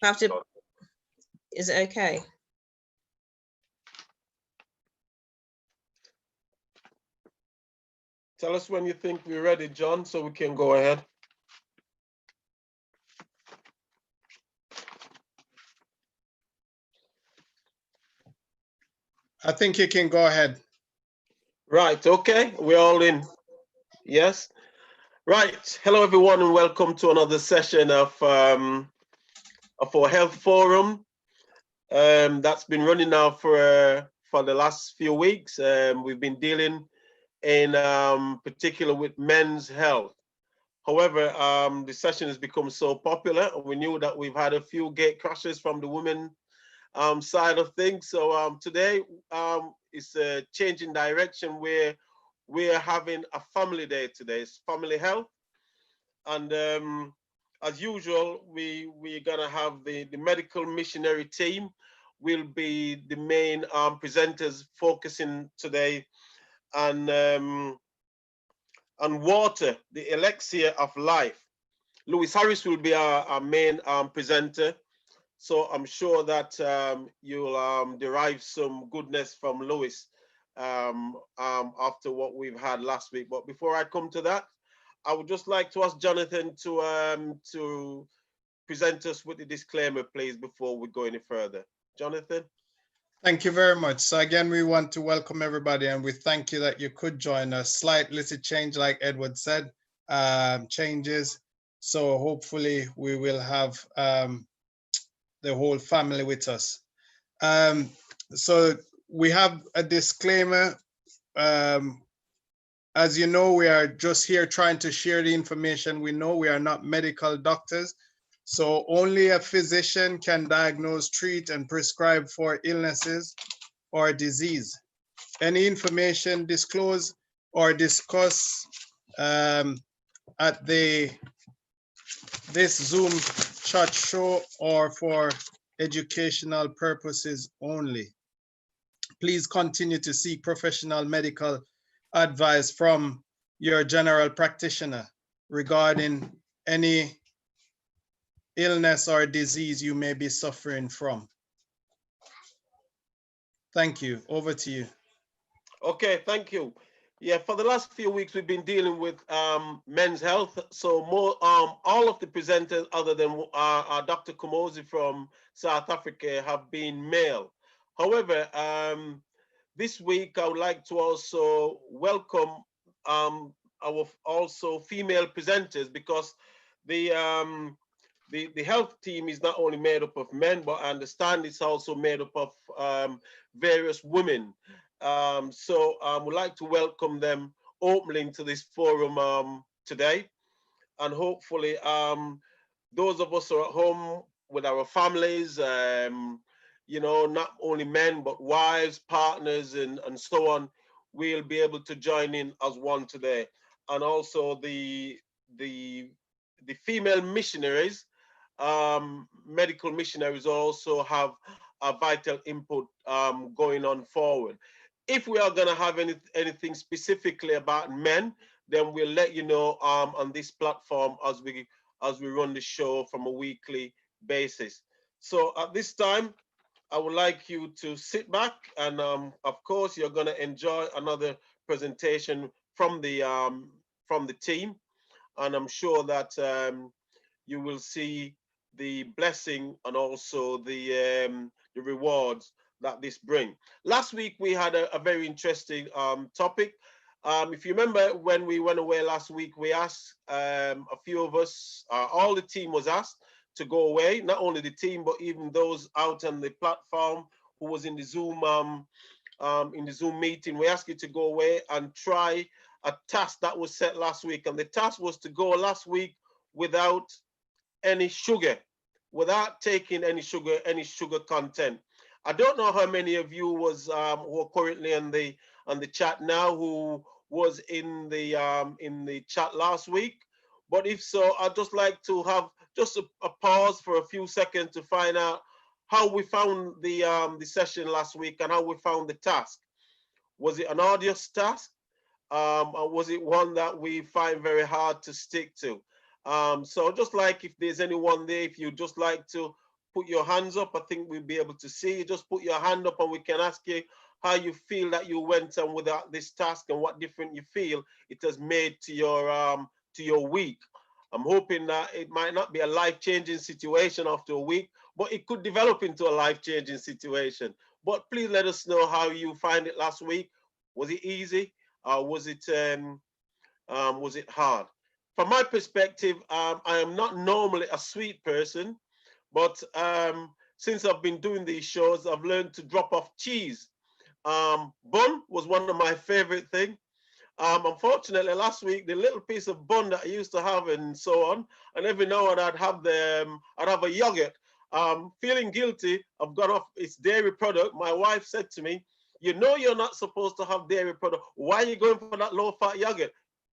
Have to, is it okay? Tell us when you think we're ready, John, so we can go ahead. I think you can go ahead. Right, okay, we're all in. Yes. Right. Hello, everyone, and welcome to another session of our health forum. That's been running now for the last few weeks. We've been dealing in particular with men's health. However, the session has become so popular, and we knew that we've had a few gate crashes from the women side of things. So today is a change in direction where we're having a family day today. It's family health. And as usual, we're gonna have the medical missionary team will be the main presenters focusing today on water, the elixir of life. Lewis Harris will be our main presenter. So I'm sure that you'll derive some goodness from Lewis after what we've had last week. But before I come to that, I would just like to ask Jonathan to present us with the disclaimer, please, before we go any further. Jonathan? Thank you very much. So again, we want to welcome everybody, and we thank you that you could join us. Slight little change, like Edward said, changes. So hopefully we will have the whole family with us. So we have a disclaimer. As you know, we are just here trying to share the information. We know we are not medical doctors, so only a physician can diagnose, treat, and prescribe for illnesses or disease. Any information disclosed or discussed at this Zoom chat show or for educational purposes only. Please continue to seek professional medical advice from your general practitioner regarding any illness or disease you may be suffering from. Thank you. Over to you. Okay, thank you. Yeah, for the last few weeks, we've been dealing with men's health. So more, all of the presenters other than our Dr. Komosi from South Africa have been male. However, this week, I would like to also welcome our also female presenters, because the health team is not only made up of men, but I understand it's also made up of various women. So I would like to welcome them openly into this forum today. And hopefully those of us who are at home with our families, you know, not only men, but wives, partners, and so on, we'll be able to join in as one today. And also the female missionaries, medical missionaries also have a vital input going on forward. If we are going to have anything specifically about men, then we'll let you know on this platform as we run the show from a weekly basis. So at this time, I would like you to sit back, and of course, you're going to enjoy another presentation from the team, and I'm sure that you will see the blessing and also the rewards that this brings. Last week we had a very interesting topic. If you remember, when we went away last week, we asked a few of us, all the team was asked to go away, not only the team, but even those out on the platform who was in the Zoom meeting. We asked you to go away and try a task that was set last week. And the task was to go last week without any sugar, without taking any sugar content. I don't know how many of you was who are currently on the chat now who was in the chat last week, but if so, I'd just like to have just a pause for a few seconds to find out how we found the session last week and how we found the task. Was it an arduous task, or was it one that we find very hard to stick to? So just like if there's anyone there, if you just like to put your hands up. I think we'll be able to see you. Just put your hand up and we can ask you how you feel that you went on without this task and what difference you feel it has made to your week. I'm hoping that it might not be a life-changing situation after a week, but it could develop into a life-changing situation. But please let us know how you find it last week. Was it easy? Was it hard? From my perspective, I am not normally a sweet person, but since I've been doing these shows, I've learned to drop off cheese. Bun was one of my favorite things. Unfortunately, last week, the little piece of bun that I used to have and so on, and every now and I'd have a yogurt. Feeling guilty, I've gone off its dairy product. My wife said to me, you know you're not supposed to have dairy product. Why are you going for that low-fat yogurt?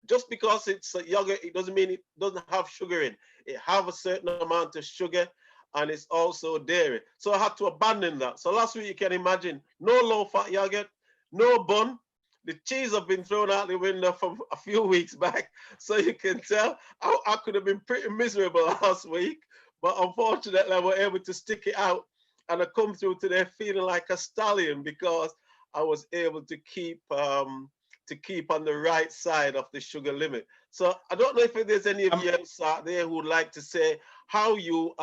Just because it's a yogurt, it doesn't mean it doesn't have sugar in. It have a certain amount of sugar, and it's also dairy. So I had to abandon that. So last week, you can imagine, no low-fat yogurt, no bun. The cheese have been thrown out the window from a few weeks back. So you can tell I could have been pretty miserable last week, but unfortunately I was able to stick it out and I come through today feeling like a stallion because I was able to keep on the right side of the sugar limit. So I don't know if there's any of you else out there who would like to say how you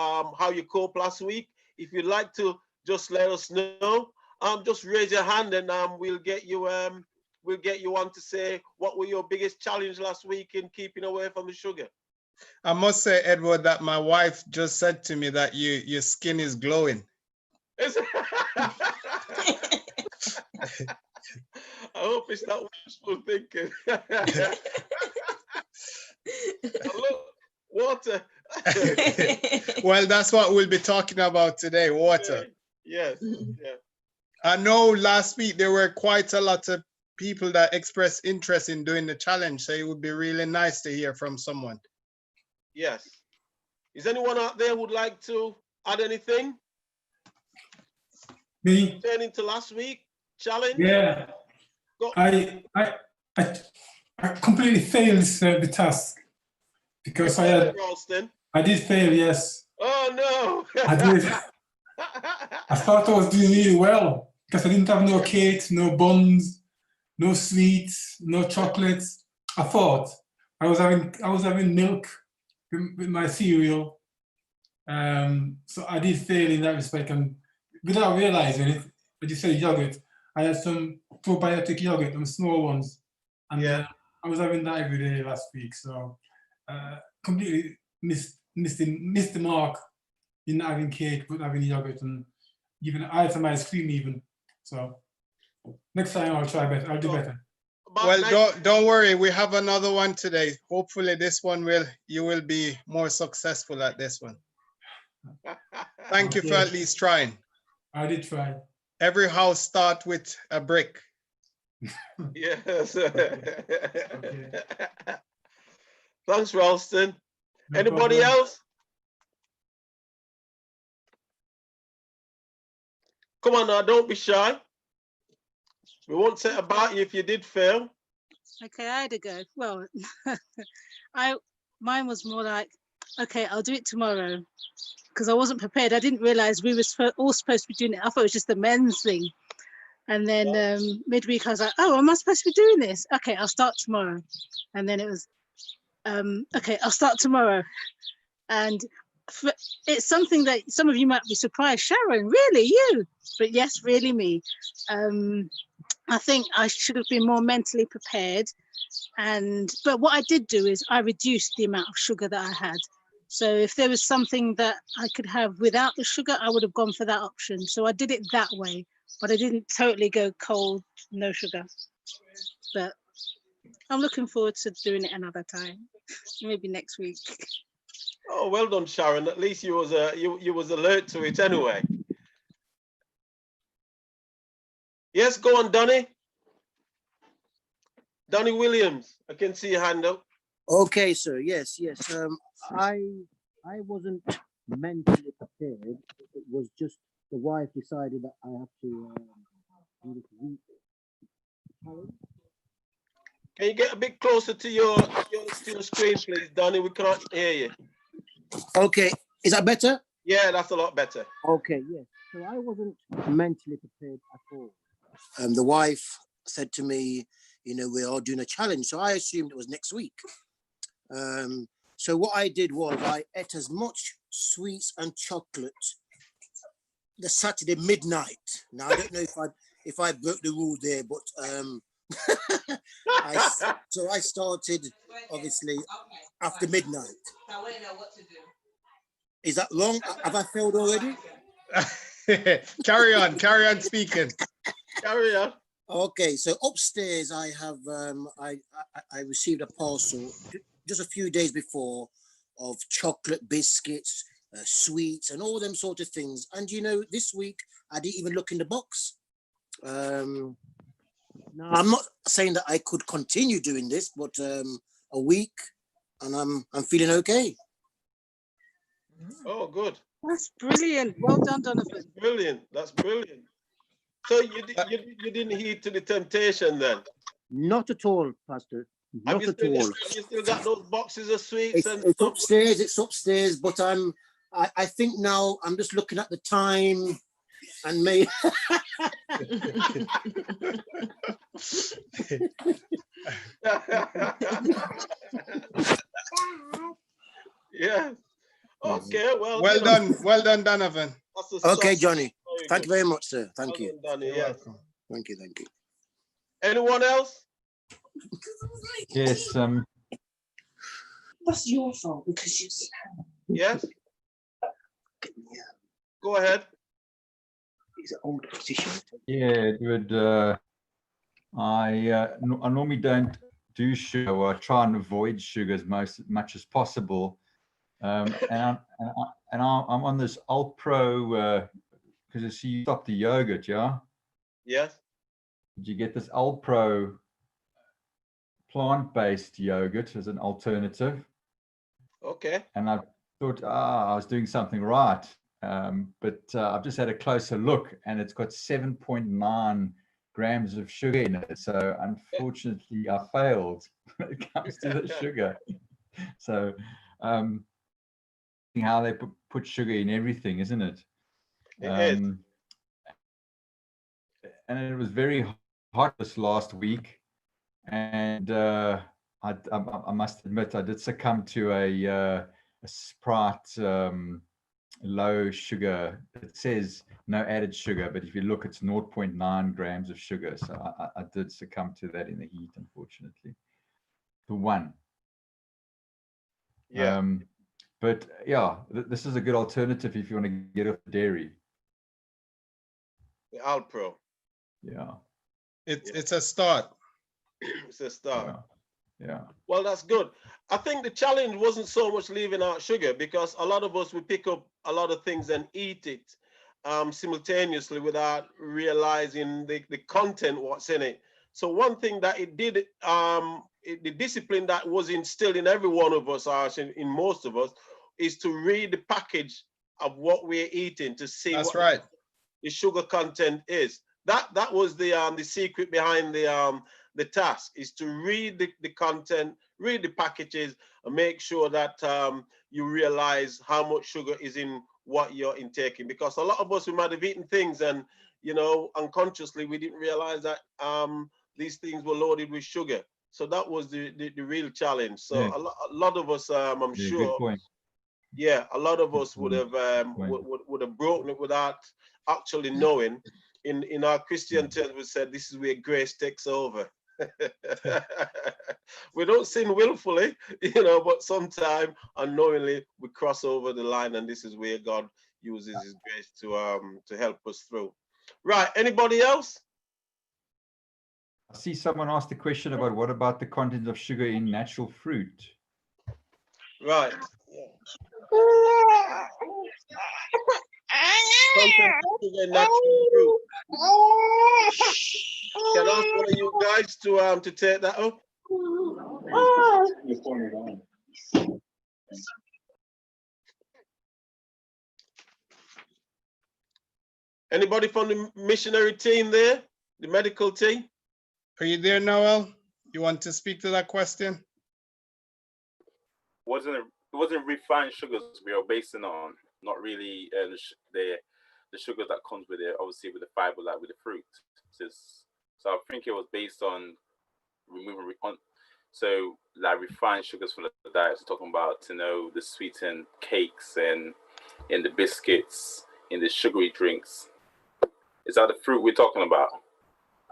coped last week. If you'd like to just let us know, just raise your hand and we'll get you on to say what were your biggest challenge last week in keeping away from the sugar. I must say, Edward, that my wife just said to me that your skin is glowing. I hope it's not wishful thinking. Look, water. Well, that's what we'll be talking about today, water. Yes. Yeah. I know last week there were quite a lot of people that expressed interest in doing the challenge, so it would be really nice to hear from someone. Yes. Is anyone out there who would like to add anything? Me? Turning to last week challenge. Yeah. Go. I completely failed the task because I did fail. Yes. Oh no. I did. I thought I was doing really well because I didn't have no cakes, no buns, no sweets, no chocolates. I thought I was having milk with my cereal. So I did fail in that respect, and without realizing it, when you said yogurt, I had some probiotic yogurt, them small ones, and yeah, I was having that every day last week. So completely missed the mark in not having cake, but having yogurt and even itemized cream even. So next time I'll try better. I'll do better. Well, don't worry. We have another one today. Hopefully this one you will be more successful at this one. Thank you for at least trying. I did try. Every house starts with a brick. Yes. Okay. Thanks, Ralston. No Anybody problem. else? Come on now, don't be shy. We won't say about you if you did fail. Okay, I had a go. Well, mine was more like, okay, I'll do it tomorrow, because I wasn't prepared. I didn't realize we were all supposed to be doing it. I thought it was just the men's thing. And then midweek I was like, oh, am I supposed to be doing this? Okay, I'll start tomorrow. And then it was, okay, I'll start tomorrow. And it's something that some of you might be surprised. Sharon, really, you? But yes, really me. I think I should have been more mentally prepared. But what I did do is I reduced the amount of sugar that I had. So if there was something that I could have without the sugar, I would have gone for that option. So I did it that way, but I didn't totally go cold, no sugar. But I'm looking forward to doing it another time, maybe next week. Oh, well done, Sharon. At least you was alert to it anyway. Yes, go on, Donny. Donny Williams, I can see your hand up. Okay, sir. Yes. I wasn't mentally prepared. It was just the wife decided that I have to do this week challenge. Can you get a bit closer to your screen, please, Donny? We can't hear you. Okay, is that better? Yeah, that's a lot better. Okay, yes. So I wasn't mentally prepared at all. The wife said to me, you know, we are doing a challenge. So I assumed it was next week. So what I did was I ate as much sweets and chocolate the Saturday midnight. Now I don't know if I broke the rule there, but so I started obviously after midnight. Is that wrong? Have I failed already? Carry on speaking. Carry on. Okay, so upstairs I have I received a parcel just a few days before of chocolate biscuits, sweets, and all them sort of things. And you know, this week I didn't even look in the box. Now I'm not saying that I could continue doing this, but a week, and I'm feeling okay. Oh, good. That's brilliant. Well done, Donovan. Brilliant. That's brilliant. So you didn't heed to the temptation then? Not at all, Pastor. Have Not at all. you still got those boxes of sweets and It's stuff? upstairs. It's upstairs. But I think now I'm just looking at the time, and may. Yeah. Okay. Well. Well you know, done, Donovan. that's a Okay, start. Johnny. Very Thank good. you very much, sir. Thank Well you. done, Danny, You're yes. welcome. Thank you. Thank you. Anyone else? Yes, That's your fault because you. Yes. Go ahead. It's an old position. yeah, it would. I normally don't do sugar, or I try and avoid sugar as much as possible. And I'm on this Alpro because you see, you stop the yogurt, yeah. Yes. Did you get this Alpro plant-based yogurt as an alternative? Okay. And I thought, I was doing something right. But I've just had a closer look, and it's got 7.9 grams of sugar in it. So unfortunately, I failed when it comes to the sugar. So how they put sugar in everything, isn't it? It is. And it was very hot this last week, and I must admit I did succumb to a Sprite low sugar. It says no added sugar, but if you look, it's 0.9 grams of sugar. So I did succumb to that in the heat, unfortunately. The one. Yeah. But yeah, this is a good alternative if you want to get off dairy. The Alpro. Yeah. It's a start. It's a start. Yeah. Well, that's good. I think the challenge wasn't so much leaving out sugar, because a lot of us, we pick up a lot of things and eat it simultaneously without realizing the content, what's in it. So one thing that it did, the discipline that was instilled in every one of us, or in most of us, is to read the package of what we're eating to see That's what right. the sugar content is. That was the secret behind the task, is to read the content, read the packages, and make sure that you realize how much sugar is in what you're intaking. Because a lot of us, we might have eaten things and, you know, unconsciously we didn't realize that these things were loaded with sugar. So that was the real challenge. So Yeah. a lot of us, I'm Yeah, sure. good point. Yeah, a lot of Good us would point. have would have broken it without actually knowing. In our Christian terms, we said this is where grace takes over. We don't sin willfully, you know, but sometimes unknowingly we cross over the line, and this is where God uses His grace to help us through. Right? Anybody else? I see someone asked a question about what about the content of sugar in natural fruit? Right. Content of sugar in natural fruit. Can I ask one of you guys to take that up? Anybody from the missionary team there? The medical team? Are you there, Noel? You want to speak to that question? It wasn't refined sugars we are basing on. not really the sugars that comes with it, obviously with the fiber, like with the fruit. So I think it was based on removing so like refined sugars from the diet. So talking about the sweetened cakes and in the biscuits, in the sugary drinks. Is that the fruit we're talking about?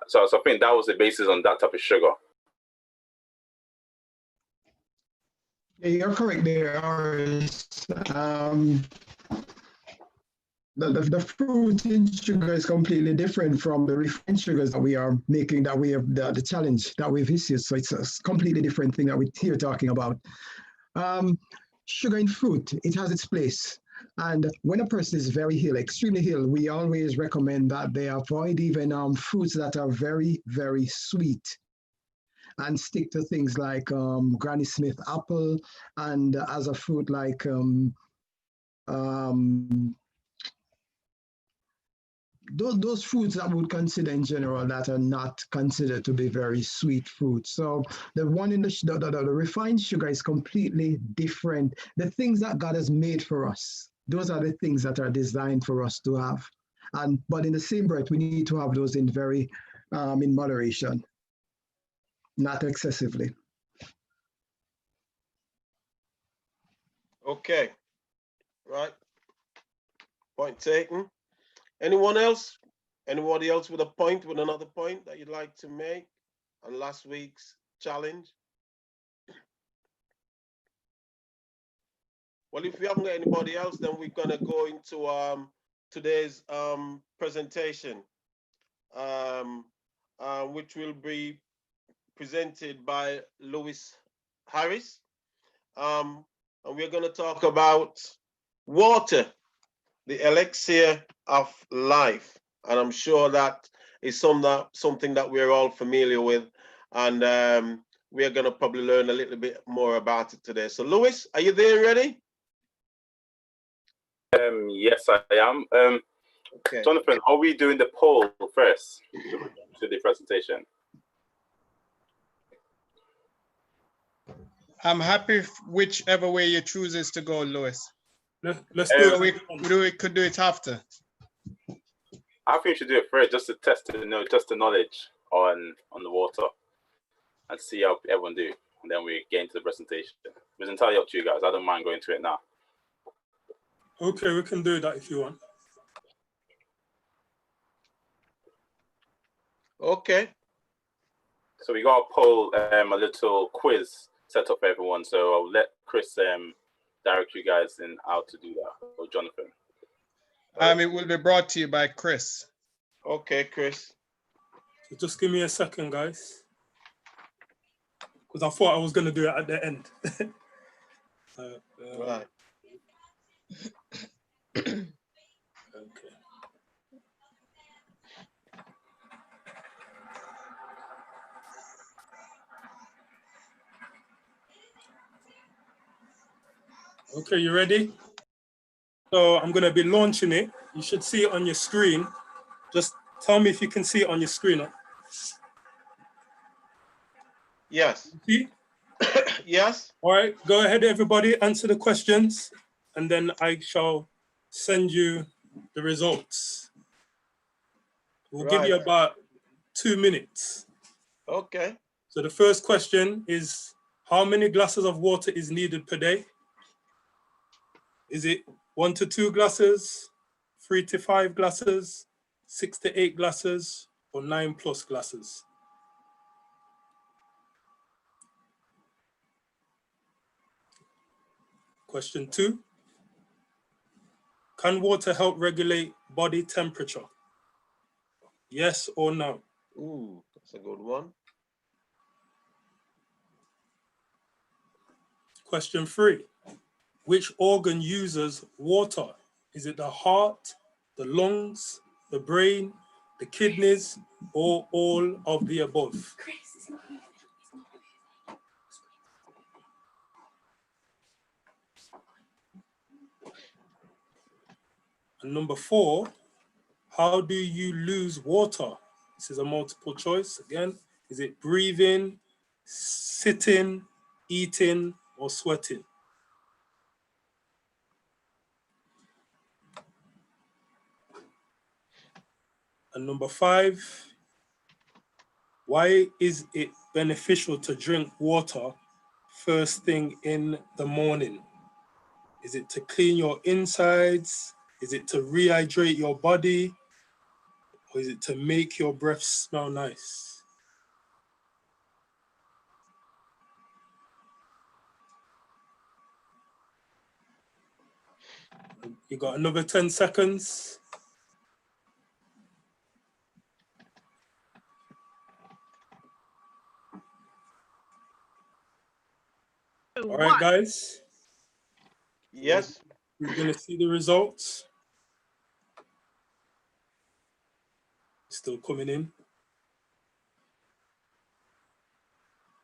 So I think that was the basis on that type of sugar. Yeah, you're correct there, Horace. The fruit in sugar is completely different from the refined sugars that we are making, that we have the challenge that we've issued. So it's a completely different thing that we're here talking about. Sugar in fruit, it has its place. And when a person is very ill, extremely ill, we always recommend that they avoid even fruits that are very, very sweet, and stick to things like Granny Smith apple, and as a fruit like those fruits that we would consider in general that are not considered to be very sweet fruits. So the one in the refined sugar is completely different. The things that God has made for us, those are the things that are designed for us to have. But in the same breath, we need to have those in very in moderation, not excessively. Okay. Right. Point taken. Anyone else? Anybody else with a point, with another point that you'd like to make on last week's challenge? Well, if we haven't got anybody else, then we're gonna go into today's presentation, which will be presented by Lewis Harris. And we're gonna talk about water, the elixir of life. And I'm sure that is something that we're all familiar with. And we're going to probably learn a little bit more about it today. So Lewis, are you there ready? Yes, I am. Okay. Jonathan, are we doing the poll first to the presentation? I'm happy whichever way you chooses to go, Lewis. Let's do So it. we could do it after. I think we should do it first, just to test the knowledge on the water and see how everyone do, and then we get into the presentation. It's entirely up to you guys. I don't mind going to it now. Okay, we can do that if you want. Okay. So we got a poll, a little quiz set up for everyone. So I'll let Chris direct you guys in how to do that, or Jonathan. It will be brought to you by Chris. Okay, Chris. So just give me a second, guys, because I thought I was going to do it at the end. Right. Okay. Okay, you ready? So I'm going to be launching it. You should see it on your screen. Just tell me if you can see it on your screen. Yes. See? Yes. All right, go ahead, everybody, answer the questions, and then I shall send you the results. We'll give you about 2 minutes. Okay. So the first question is, how many glasses of water is needed per day? Is it 1 to 2 glasses, 3 to 5 glasses, 6 to 8 glasses, or 9+ glasses? Question 2. Can water help regulate body temperature? Yes or no? Ooh, that's a good one. Question 3. Which organ uses water? Is it the heart, the lungs, the brain, the kidneys, or all of the above? And number 4, how do you lose water? This is a multiple choice again. Is it breathing, sitting, eating, or sweating? And number 5, why is it beneficial to drink water first thing in the morning? Is it to clean your insides? Is it to rehydrate your body? Or is it to make your breath smell nice? You got another 10 seconds. All right, guys. Yes. We're going to see the results. Still coming in.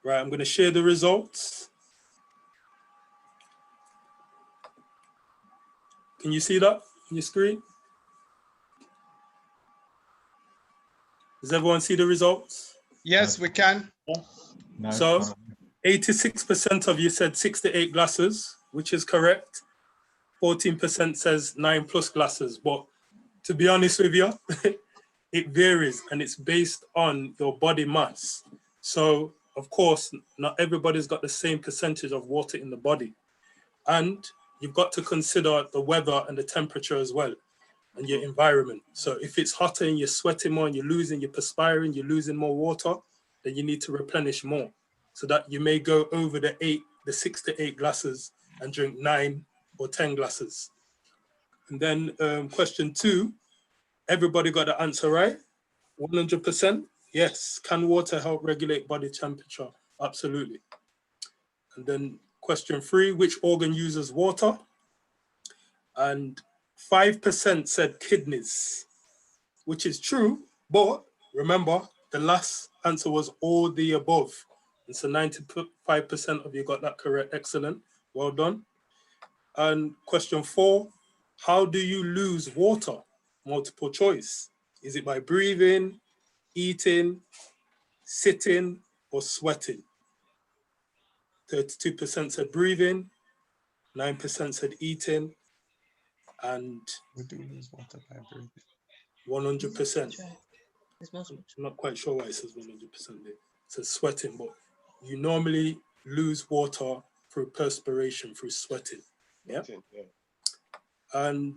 Right, I'm going to share the results. Can you see that on your screen? Does everyone see the results? Yes, we can. No, So can't. 86% of you said 6 to 8 glasses, which is correct. 14% says 9+ glasses. But to be honest with you, it varies and it's based on your body mass. So of course, not everybody's got the same percentage of water in the body. And you've got to consider the weather and the temperature as well, and your environment. So if it's hotter and you're sweating more and you're perspiring, you're losing more water, then you need to replenish more so that you may go over the 6 to 8 glasses and drink 9 or 10 glasses. And then question 2, everybody got the answer right? 100%? Yes. Can water help regulate body temperature? Absolutely. And then question 3, which organ uses water? And 5% said kidneys, which is true, but remember, the last answer was all the above. And so 95% of you got that correct. Excellent. Well done. And question 4, how do you lose water? Multiple choice. Is it by breathing, eating, sitting, or sweating? 32% said breathing, 9% said eating, and We do lose water by breathing. 100%. There's multiple. I'm not quite sure why it says 100% there. It says sweating, but you normally lose water through perspiration, through sweating. Yeah. And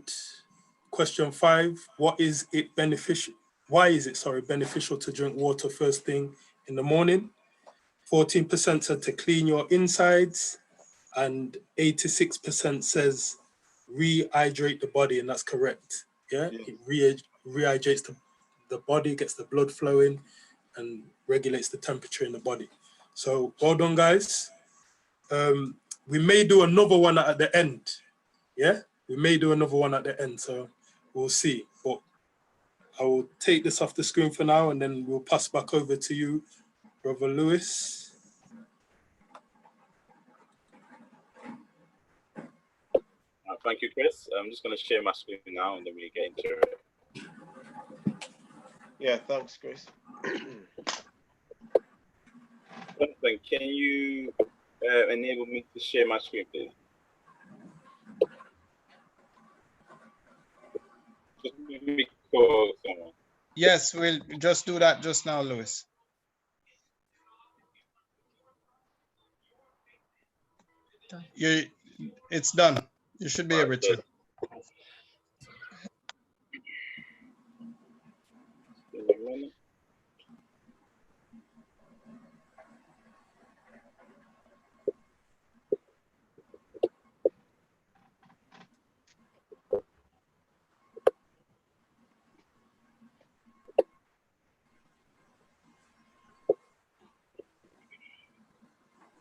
question 5, why is it beneficial to drink water first thing in the morning? 14% said to clean your insides, and 86% says rehydrate the body, and that's correct. Yeah, it rehydrates the body, gets the blood flowing, and regulates the temperature in the body. So well done, guys. We may do another one at the end. Yeah, we may do another one at the end, so we'll see. But I will take this off the screen for now, and then we'll pass back over to you, Brother Lewis. Thank you, Chris. I'm just going to share my screen now, and then we get into it. Yeah, thanks, Chris. Jonathan, can you enable me to share my screen, please? Just call someone. Yes, we'll just do that just now, Lewis. It's done. You should be able to.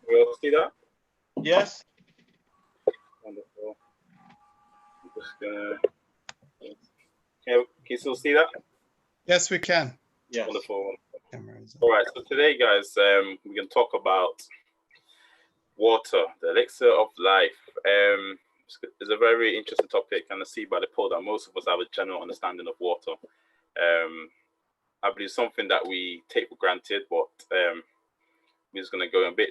We all see that? Yes. Wonderful. I'm just gonna. Can you still see that? Yes, we can. Yes. Wonderful. All right. So today, guys, we're going to talk about water, the elixir of life. It's a very interesting topic, and I see by the poll that most of us have a general understanding of water. I believe something that we take for granted, but we're just going to go a bit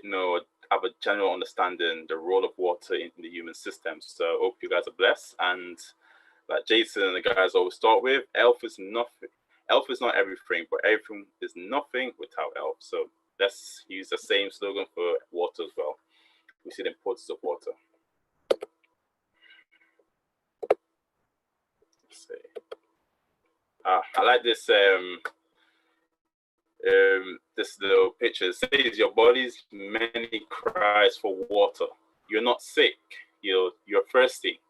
have a general understanding the role of water in the human system. So I hope you guys are blessed. And like Jason and the guys always start with, health is health is not everything, but everything is nothing without health. So let's use the same slogan for water as well. We see the importance of water. Let's see. I like this this little picture. It says your body's many cries for water. You're not sick, you're thirsty.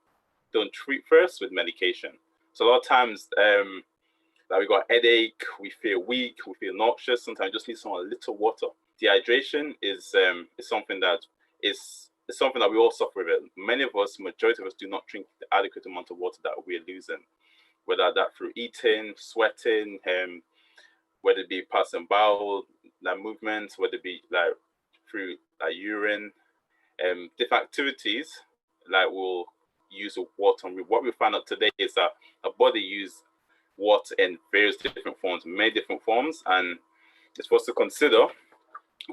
Don't treat first with medication. So a lot of times like we got a headache, we feel weak, we feel nauseous, sometimes just need some a little water. Dehydration is something that is something that we all suffer with. Many of us, majority of us, do not drink the adequate amount of water that we're losing, whether that through eating, sweating, whether it be passing bowel, like movements, whether it be like through like urine, different activities, like we'll use water. And what we found out today is that our body uses water in various different forms, many different forms, and it's supposed to consider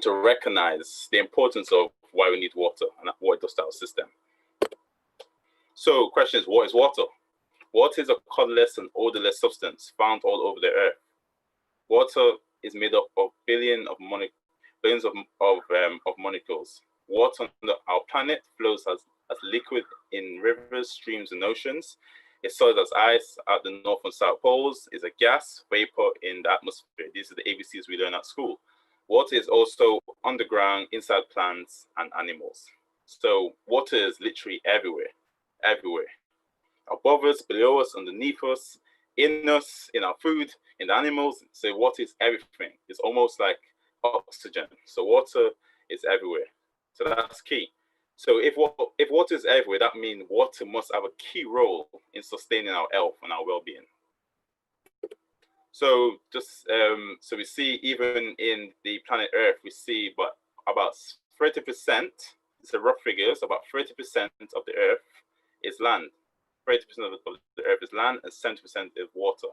to recognize the importance of why we need water and what it does to our system. So, question is, what is water? Water is a colorless and odorless substance found all over the earth. Water is made up of billions of molecules. Water on our planet flows as liquid in rivers, streams, and oceans. It's solid as ice at the North and South Poles. Is a gas, vapor in the atmosphere. These are the ABCs we learn at school. Water is also underground, inside plants and animals. So water is literally everywhere, everywhere. Above us, below us, underneath us, in our food, in the animals. So water is everything. It's almost like oxygen. So water is everywhere. So that's key. So if water is everywhere, that means water must have a key role in sustaining our health and our well-being. So just so we see even in the planet Earth, we see about 30%. It's a rough figures. About 30% of the Earth is land. 30% of the Earth is land, and 70% is water.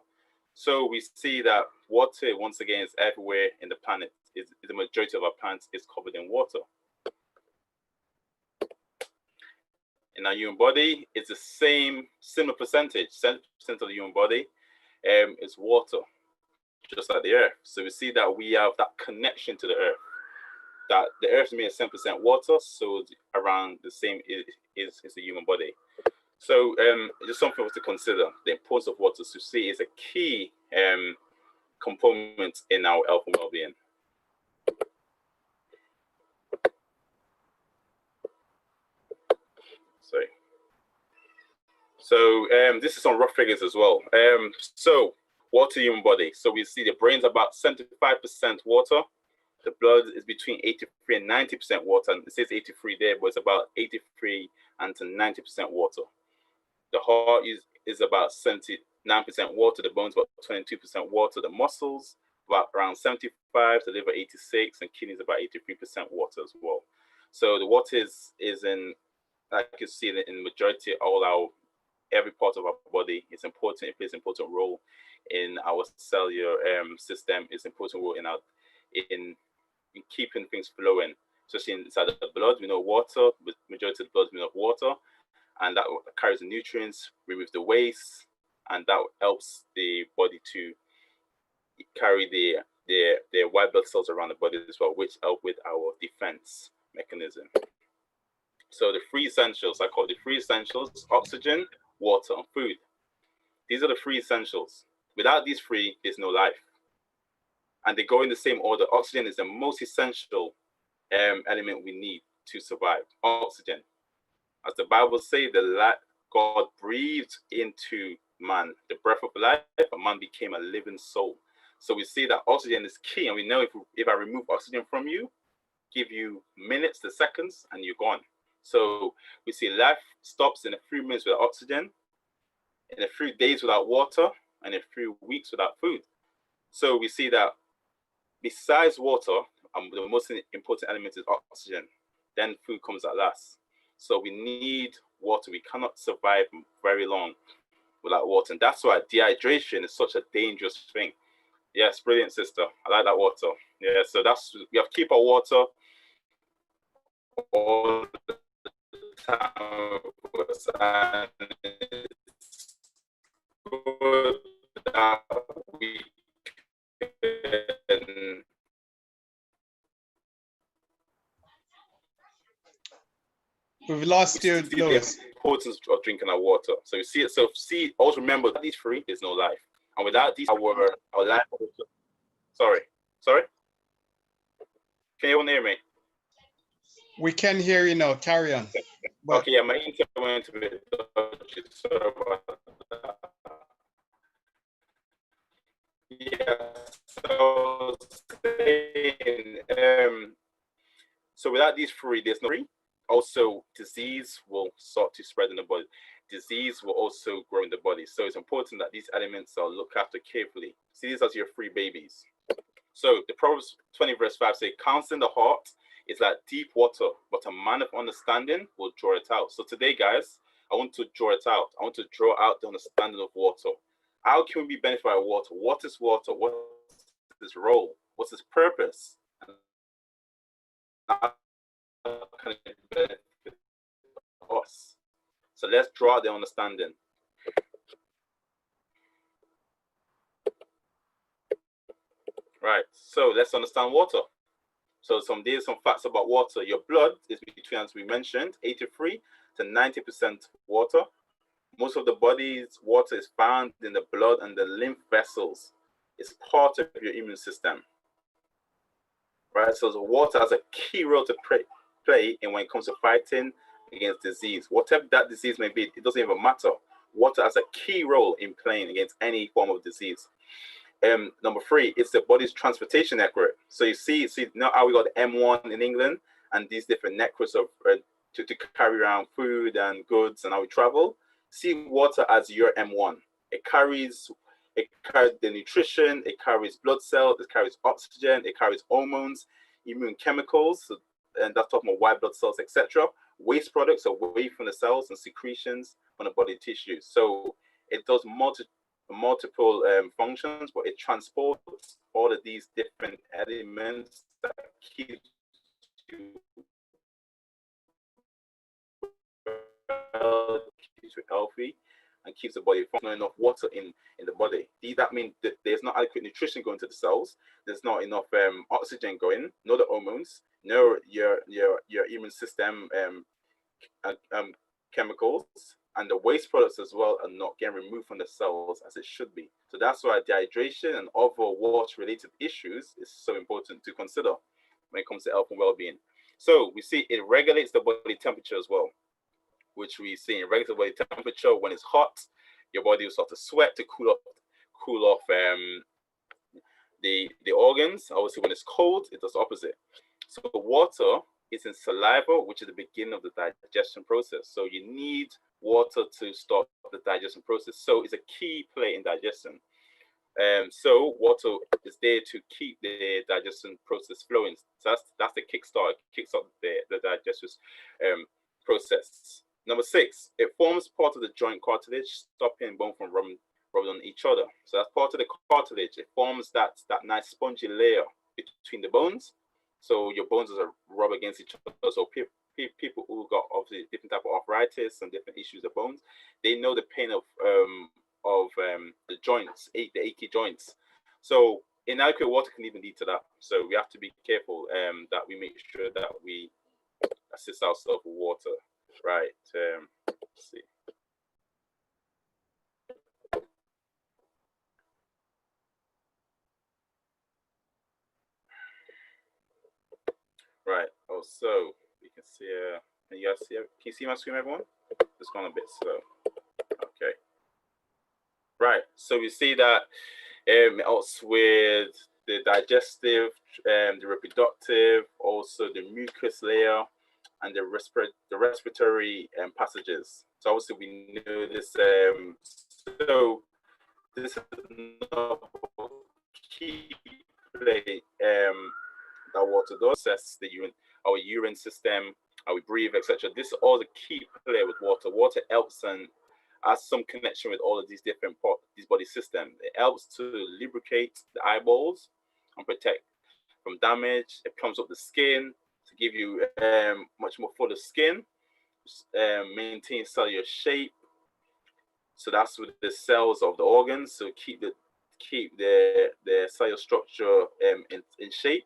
So we see that water, once again, is everywhere in the planet. The majority of our planet is covered in water. In our human body, it's the similar percentage. 70% of the human body is water, just like the Earth. So we see that we have that connection to the Earth. That the Earth is made of 7% water, so around the same is the human body. So just something to consider. The importance of water, to see, is a key component in our health and well-being. So this is some rough figures as well. So water in human body. So we see the brain's about 75% water. The blood is between 83 and 90% water. And it says 83 there, but it's about 83 and to 90% water. The heart is about 79% water. The bones about 22% water. The muscles about around 75. The liver 86, and kidneys about 83% water as well. So the water is in, like you see in majority every part of our body. It's important. It plays an important role in our cellular system. It's an important role in keeping things flowing, especially inside the blood. We know water, with majority of the blood is made of water, and that carries the nutrients, removes the waste, and that helps the body to carry the white blood cells around the body as well, which help with our defense mechanism. So the three essentials, I call it the three essentials: oxygen, water, and food. These are the three essentials. Without these three, there's no life. And they go in the same order. Oxygen is the most essential element we need to survive. Oxygen. As the Bible says, God breathed into man the breath of life, and man became a living soul. So we see that oxygen is key, and we know if I remove oxygen from you, give you minutes to seconds, and you're gone. So we see life stops in a few minutes without oxygen, in a few days without water, and a few weeks without food. So we see that besides water, the most important element is oxygen. Then food comes at last. So we need water. We cannot survive very long without water. And that's why dehydration is such a dangerous thing. Yes, brilliant, sister. I like that water. Yeah, so we have to keep our water all the time. And it's good that we We've lost you, see Lewis. the importance of drinking our water. So you see it. So always remember that these three, there's no life, and without these, our life. Sorry. Can you all hear me? We can hear you now. Carry on. But Okay, yeah, my internet went a bit dodgy. Sorry about that. Yeah, so saying, so without these three, there's no three. Also, disease will start to spread in the body. Disease will also grow in the body. So it's important that these elements are looked after carefully. See these as your three babies. So the Proverbs 20 verse 5 say, counseling the heart is like deep water, but a man of understanding will draw it out. So today, guys, I want to draw it out. I want to draw out the understanding of water. How can we be benefited by water? What is water? What is its role? What's its purpose? How can it benefit us? So let's draw the understanding. Right, so let's understand water. So some facts about water. Your blood is between, as we mentioned, 83 to 90% water. Most of the body's water is found in the blood and the lymph vessels. It's part of your immune system. Right, so the water has a key role to play in when it comes to fighting against disease. Whatever that disease may be, it doesn't even matter. Water has a key role in playing against any form of disease. Number 3, it's the body's transportation network. So you see now how we got the M1 in England and these different networks of to carry around food and goods and how we travel. See water as your M1. It carries the nutrition, it carries blood cells, it carries oxygen, it carries hormones, immune chemicals, and that's talking about white blood cells, etc. Waste products away from the cells and secretions from the body tissue. So it does multiple functions, but it transports all of these different elements that keep you healthy and keeps the body functioning. Enough water in the body. That means that there's not adequate nutrition going to the cells. There's not enough oxygen going, no the hormones, no your immune system chemicals, and the waste products as well are not getting removed from the cells as it should be. So that's why dehydration and other water-related issues is so important to consider when it comes to health and well-being. So we see it regulates the body temperature as well, which we see in regular body temperature. When it's hot, your body will start to sweat to cool off the organs. Obviously, when it's cold, it does the opposite. So the water is in saliva, which is the beginning of the digestion process. So you need water to start the digestion process. So it's a key play in digestion. So water is there to keep the digestion process flowing. So that's the kickstart the digestion process. Number 6, it forms part of the joint cartilage, stopping bone from rubbing on each other. So that's part of the cartilage. It forms that nice spongy layer between the bones. So your bones are rub against each other. So people who got obviously different type of arthritis and different issues of bones, they know the pain of the joints, the achy joints. So inadequate water can even lead to that. So we have to be careful that we make sure that we assist ourselves with water. Right. Let's see. Right. Oh, so you can see. Can you guys see? Can you see my screen, everyone? It's gone a bit slow. Okay. Right. So we see that it helps with the digestive, the reproductive, also the mucus layer, and the respiratory passages. So obviously we know this. So this is another key play that water does. Assess the our urine system, how we breathe, etc. This is all the key play with water. Water helps and has some connection with all of these different these body systems. It helps to lubricate the eyeballs and protect from damage. It plumps up the skin to give you much more fuller skin, maintain cellular shape. So that's with the cells of the organs. So keep the cellular structure in shape.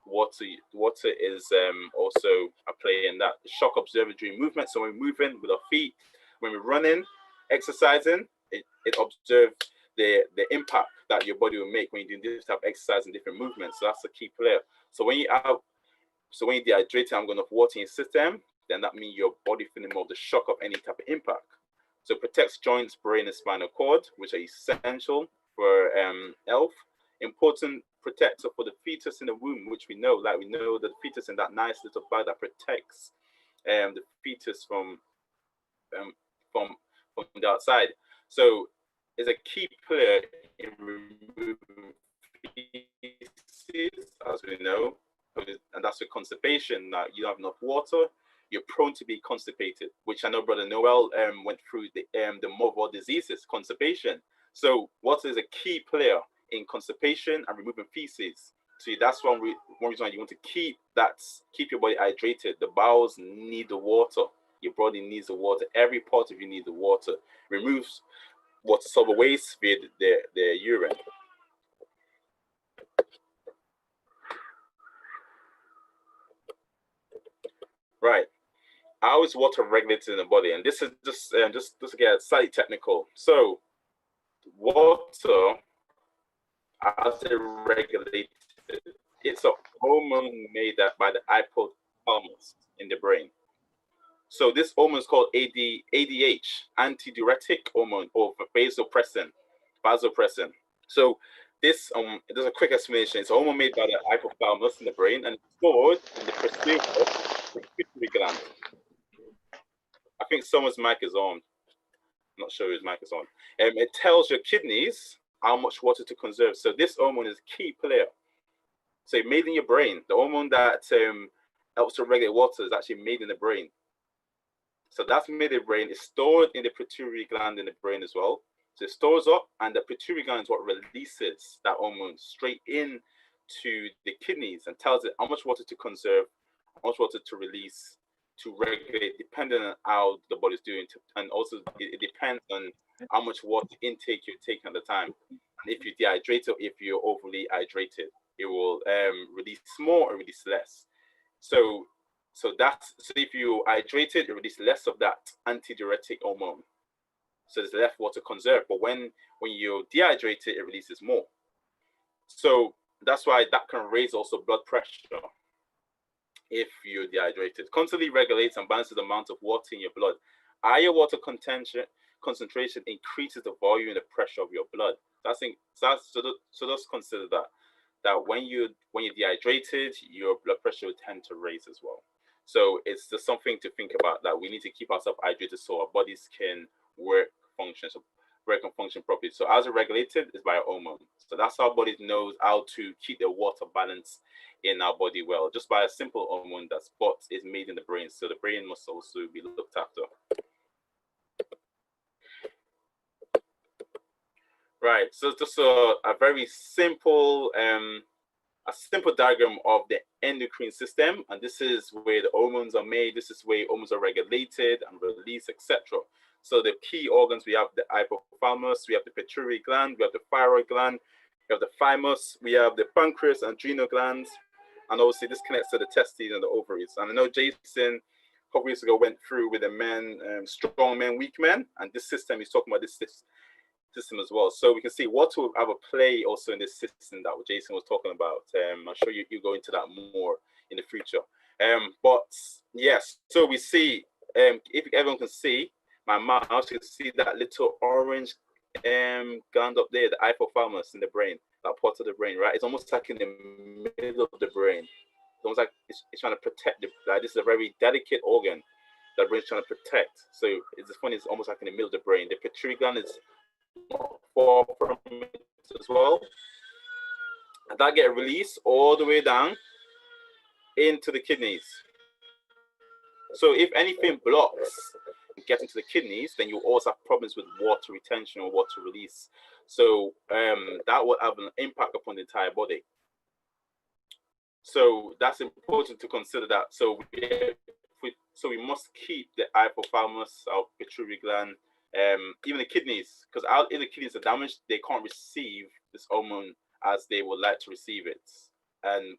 water is also a play in that. The shock observer during movement. So when we're moving with our feet, when we're running, exercising, it observes the impact that your body will make when you're doing this type of exercise and different movements. So that's a key player. So when you're dehydrated and got enough water in your system, then that means your body feeling more of the shock of any type of impact. So it protects joints, brain, and spinal cord, which are essential for health. Important protector for the fetus in the womb, which we know that the fetus in that nice little bag that protects the fetus from the outside. So is a key player in removing feces, as we know, and that's with constipation. That you don't have enough water, you're prone to be constipated, which I know Brother Noel went through the mother diseases, constipation. So water is a key player in constipation and removing feces. So that's one reason why you want to keep your body hydrated. The bowels need the water. Your body needs the water. Every part of you needs the water. Removes water soluble waste via the urine. Right. How is water regulated in the body? And this is just to get slightly technical. So water, as it regulated, it's a hormone made by the hypothalamus in the brain. So this hormone is called ADH, antidiuretic hormone, or vasopressin. So this there's a quick explanation. It's a hormone made by the hypothalamus in the brain and stored in the pituitary gland. I think someone's mic is on. I'm not sure whose mic is on. It tells your kidneys how much water to conserve. So this hormone is a key player. So made in your brain. The hormone that helps to regulate water is actually made in the brain. So that's made in the brain. It's stored in the pituitary gland in the brain as well. So it stores up, and the pituitary gland is what releases that hormone straight in to the kidneys and tells it how much water to conserve, how much water to release, to regulate, depending on how the body's doing. And also it depends on how much water intake you're taking at the time. And if you're dehydrated or if you're overly hydrated, it will release more or release less. So if you're hydrated, it releases less of that antidiuretic hormone. So there's less water conserved. But when you're dehydrated, it releases more. So that's why that can raise also blood pressure if you're dehydrated. Constantly regulates and balances the amount of water in your blood. Higher water concentration increases the volume and the pressure of your blood. So just consider that when you're dehydrated, your blood pressure will tend to raise as well. So it's just something to think about, that we need to keep ourselves hydrated so our bodies can work and function properly. So as it regulated is by a hormone. So that's how our body knows how to keep the water balance in our body well, just by a simple hormone that's is made in the brain. So the brain must also be looked after. Right. So just a very simple diagram of the endocrine system, and this is where the hormones are made. This is where hormones are regulated and released, etc. So the key organs, we have the hypothalamus, we have the pituitary gland, we have the thyroid gland, we have the thymus, we have the pancreas and adrenal glands, and obviously this connects to the testes and the ovaries. And I know Jason a couple weeks ago went through with the men, strong men, weak men, and this system, he's talking about this system as well. So we can see what will have a play also in this system that Jason was talking about. I'm sure you go into that more in the future. But yes, so we see, if everyone can see my mouse, you can see that little orange gland up there, the hypothalamus in the brain, that part of the brain, right? It's almost like in the middle of the brain. It's almost like it's trying to protect this is a very delicate organ that the brain's trying to protect. So it's funny, it's almost like in the middle of the brain. The pituitary gland is not far from it as well. And that get released all the way down into the kidneys. So if anything blocks getting to the kidneys, then you also have problems with water retention or water release. So that will have an impact upon the entire body. So that's important to consider that. So we must keep the hypothalamus, our pituitary gland, even the kidneys, because if the kidneys are damaged, they can't receive this hormone as they would like to receive it. And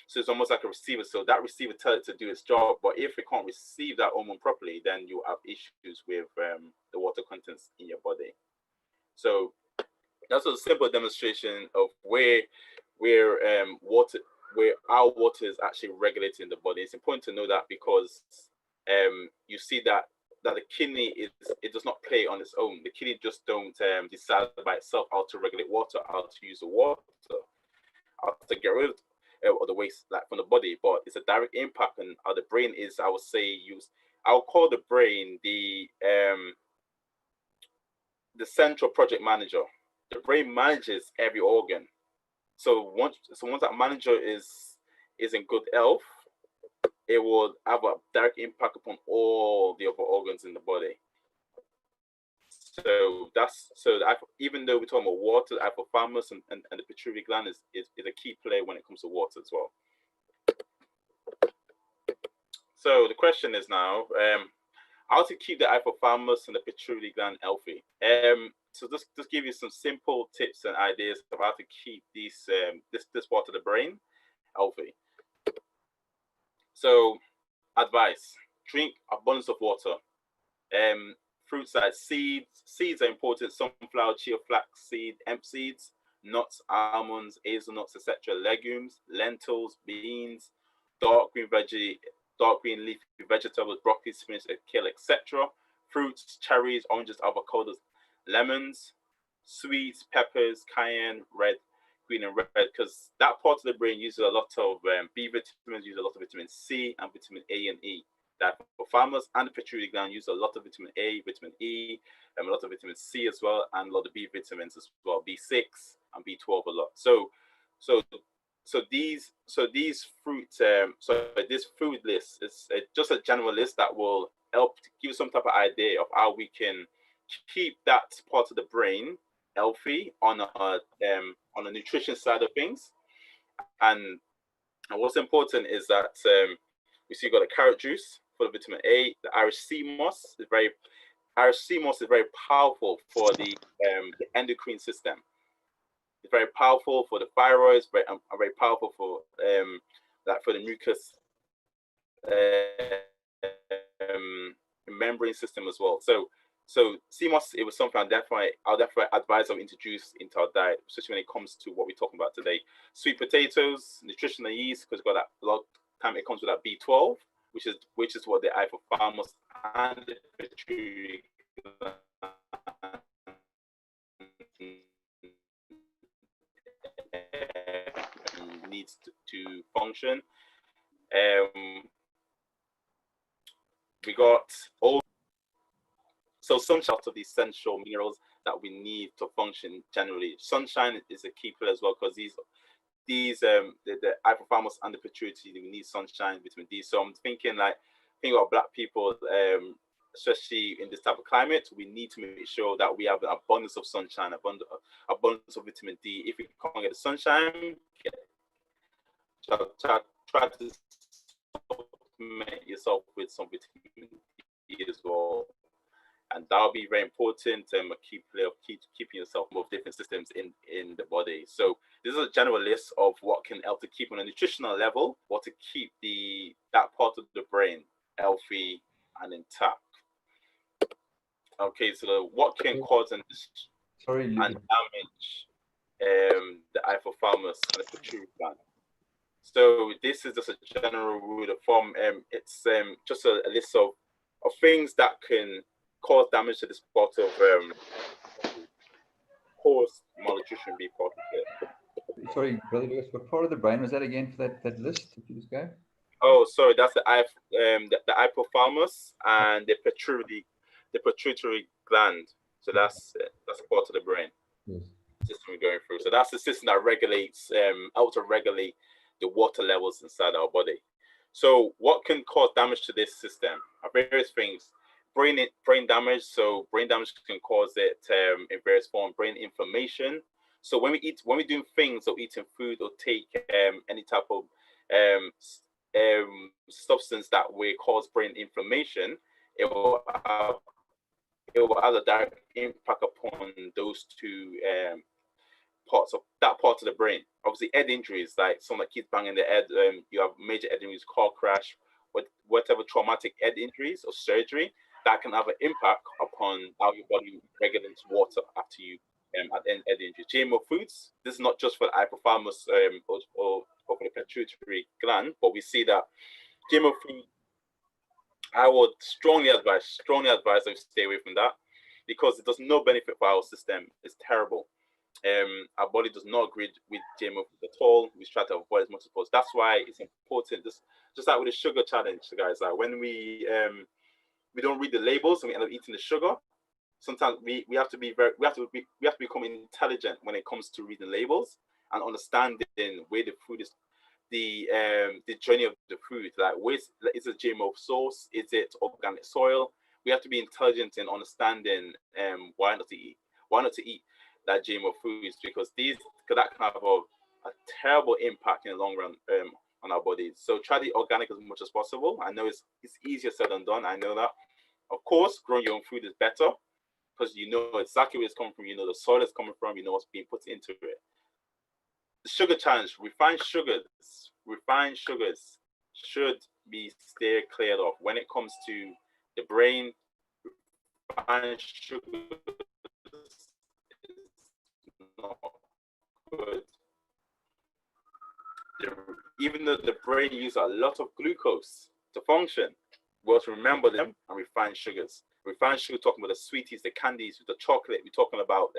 So it's almost like a receiver. So that receiver tells it to do its job. But if it can't receive that hormone properly, then you have issues with the water contents in your body. So that's a simple demonstration of where our water is actually regulated in the body. It's important to know that because you see that the kidney it does not play on its own. The kidney just don't decide by itself how to regulate water, how to use the water, how to get rid of the waste like from the body. But it's a direct impact on how the brain is. I would say I'll call the brain the central project manager. The brain manages every organ. So once that manager is in good health, it will have a direct impact upon all the other organs in the body. So even though we're talking about water, the hypothalamus and the pituitary gland is a key player when it comes to water as well. So the question is now, how to keep the hypothalamus and the pituitary gland healthy? So just give you some simple tips and ideas of how to keep this part of the brain healthy. So advice: drink abundance of water. Fruits like seeds are important. Sunflower, chia, flax seed, hemp seeds, nuts, almonds, hazelnuts, etc. Legumes, lentils, beans, dark green leafy vegetables, broccoli, spinach, kale, etc. Fruits, cherries, oranges, avocados, lemons, sweets, peppers, cayenne, red, green, and red, because that part of the brain uses a lot of B vitamins, uses a lot of vitamin C and vitamin A and E. That for farmers and the pituitary gland use a lot of vitamin A, vitamin E, a lot of vitamin C as well, and a lot of B vitamins as well, B6 and B12 a lot. So these fruits, this food list is just a general list that will help to give you some type of idea of how we can keep that part of the brain healthy on a nutrition side of things. And what's important is that we see you got the carrot juice for the vitamin A. The Irish sea moss is very powerful for the endocrine system. It's very powerful for the thyroid, very powerful for for the mucus membrane system as well. So sea moss, it was something I'll definitely advise of introduce into our diet, especially when it comes to what we're talking about today. Sweet potatoes, nutritional yeast, because got that a lot of time it comes with that B12, which is what the hypothalamus and the pituitary needs to function. We got all some of the essential minerals that we need to function generally. Sunshine is a key player as well, because the hypothalamus and the pituitary, we need sunshine, vitamin D. So I'm thinking about Black people, especially in this type of climate, we need to make sure that we have an abundance of sunshine, abundance of vitamin D. If you can't get the sunshine, try to supplement yourself with some vitamin D as well. And that'll be very important, a key player of keeping yourself with different systems in the body. So this is a general list of what can help to keep on a nutritional level, what to keep that part of the brain healthy and intact. Okay, so what can cause and damage the hypothalamus and the pituitary gland? So this is just a general rule of thumb. It's just a list of things that can cause damage to this part of cause malnutrition be part of it. Sorry, Brother Lewis, what part of the brain was that again for that list? If you just go. Oh, sorry, that's the hypothalamus and the pituitary gland. So that's part of the brain system we're going through. So that's the system that regulates, how to regulate the water levels inside our body. So what can cause damage to this system? Various things. Brain damage. So brain damage can cause it in various forms. Brain inflammation. So when we're doing things or eating food or take any type of substance that will cause brain inflammation, it will have a direct impact upon those two part of the brain. Obviously, head injuries, like someone that keeps banging their head, you have major head injuries, car crash, whatever traumatic head injuries or surgery, that can have an impact upon how your body regulates water after you at the end head injury. GMO foods, this is not just for the hypothalamus or for the pituitary gland, but we see that GMO food, I would strongly advise them to stay away from that, because it does no benefit for our system. It's terrible. Our body does not agree with GMO food at all. We try to avoid as much as possible. That's why it's important. Just like with the sugar challenge, guys. Like when we don't read the labels and we end up eating the sugar, sometimes we have to become intelligent when it comes to reading labels and understanding where the food is, the journey of the food. Like, is it GMO source? Is it organic soil? We have to be intelligent in understanding why not to eat that GMO foods, because that can have a terrible impact in the long run on our bodies. So try to eat organic as much as possible. I know it's easier said than done. I know that. Of course, growing your own food is better, because you know exactly where it's coming from. You know the soil it's coming from. You know what's being put into it. The sugar challenge, refined sugars should be steered clear of. When it comes to the brain, refined sugars is not good. Even though the brain uses a lot of glucose to function, we have to remember them and refined sugars. Refined sugar, talking about the sweeties, the candies, the chocolate. We're talking about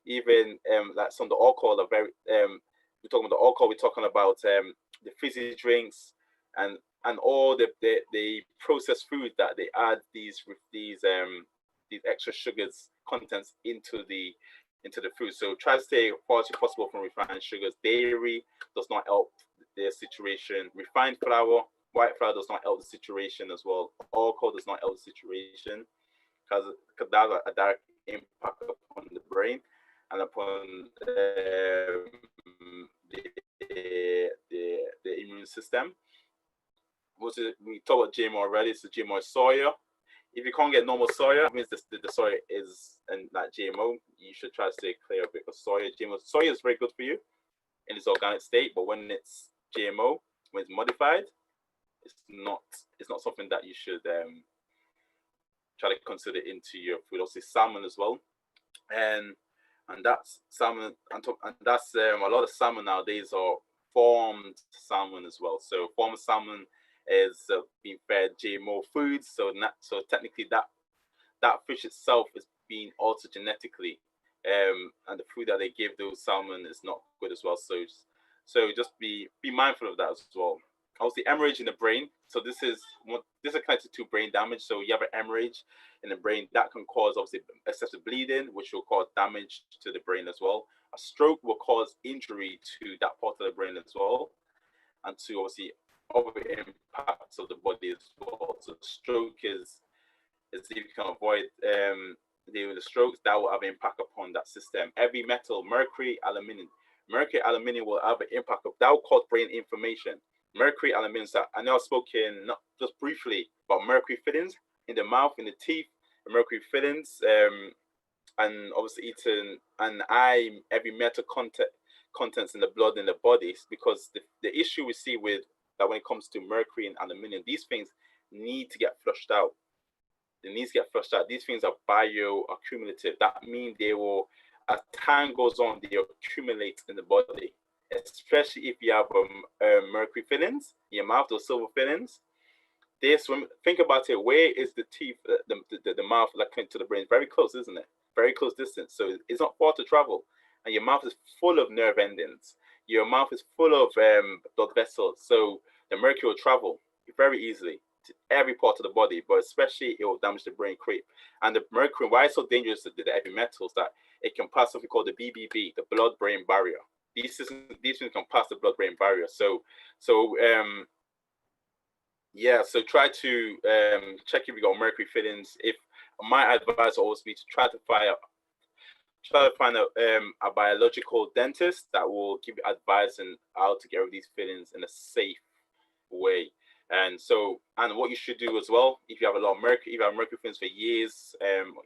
even like some of the alcohol are very. We're talking about the alcohol. We're talking about the fizzy drinks and all the processed food that they add these extra sugars contents into the food. So try to stay as far as possible from refined sugars. Dairy does not help their situation. Refined flour, white flour does not help the situation as well. Alcohol does not help the situation, because that has a direct impact upon the brain and upon the immune system. We talked about GMO already. So GMO is soya. If you can't get normal soya, it means the soya is and that GMO. You should try to stay clear of it, because soya is very good for you in its organic state, but when it's GMO, when it's modified, it's not something that you should try to consider into your food. Also, salmon as well, and that's salmon. And that's a lot of salmon nowadays are farmed salmon as well. So farmed salmon is being fed GMO foods. So technically, that fish itself is being altered genetically, and the food that they give those salmon is not good as well. So just be mindful of that as well. Obviously, hemorrhage in the brain. So this is connected to brain damage. So you have an hemorrhage in the brain that can cause obviously excessive bleeding, which will cause damage to the brain as well. A stroke will cause injury to that part of the brain as well, and to obviously other impacts of the body as well. So stroke is if you can avoid dealing with the strokes, that will have an impact upon that system. Heavy metal, mercury, aluminium will have an impact that will cause brain inflammation. Mercury, aluminium. So I know I've spoken not just briefly about mercury fillings in the mouth, in the teeth, the mercury fillings, and obviously eating heavy metal contents in the blood in the body, because the issue we see with that when it comes to mercury and aluminium, these things need to get flushed out. They need to get flushed out. These things are bioaccumulative. That means they will, as time goes on, they accumulate in the body, especially if you have mercury fillings in your mouth, those silver fillings. Think about it. Where is the teeth, the mouth, like to the brain? Very close, isn't it? Very close distance. So it's not far to travel. And your mouth is full of nerve endings. Your mouth is full of blood vessels. So the mercury will travel very easily to every part of the body, but especially it will damage the brain creep. And the mercury, why it's so dangerous to the heavy metals, that it can pass something called the BBB, the blood-brain barrier. These things can pass the blood-brain barrier. So try to check if you got mercury fillings. If my advice will always be to try to find a biological dentist that will give you advice on how to get rid of these fillings in a safe way. And what you should do as well, if you have a lot of mercury, if you have mercury fillings for years,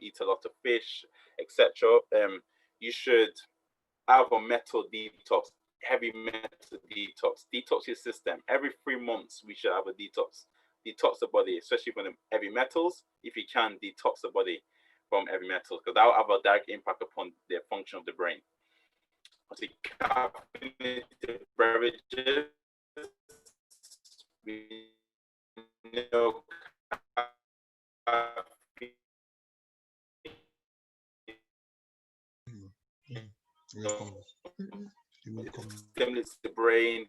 eat a lot of fish, etc., you should have a metal detox, heavy metal detox. Detox your system. Every 3 months, we should have a detox. Detox the body, especially from the heavy metals. If you can, detox the body from heavy metals, because that will have a direct impact upon the function of the brain. See, caffeinated beverages, we know stimulates the brain.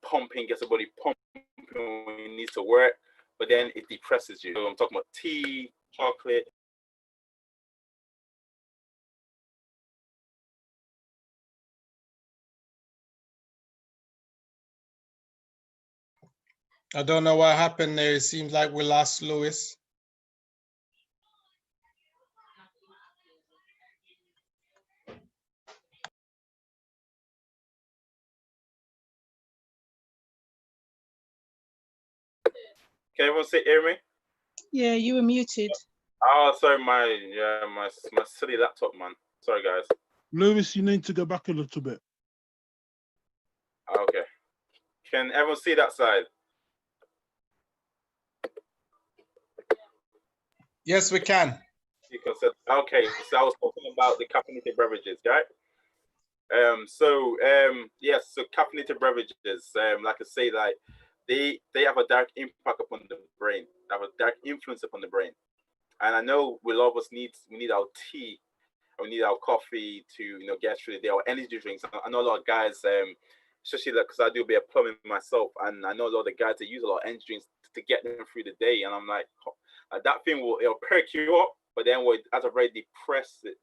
Pumping, gets the body pumping when it needs to work, but then it depresses you. So I'm talking about tea, chocolate. I don't know what happened there. It seems like we lost Lewis. Can everyone hear me? Yeah, you were muted. Oh, sorry, my silly laptop, man. Sorry, guys. Lewis, you need to go back a little bit. Okay. Can everyone see that side? Yes, we can. You can say, okay, so I was talking about the caffeinated beverages, right? Yes, so caffeinated beverages, like I say, like they have a direct impact upon the brain, they have a direct influence upon the brain. And I know we all of us need our tea, and we need our coffee to get through the day, our energy drinks. I know a lot of guys, especially because I do a bit of plumbing myself, and I know a lot of the guys that use a lot of energy drinks to get them through the day. And I'm like, that thing it'll perk you up, but then it has a very depressing,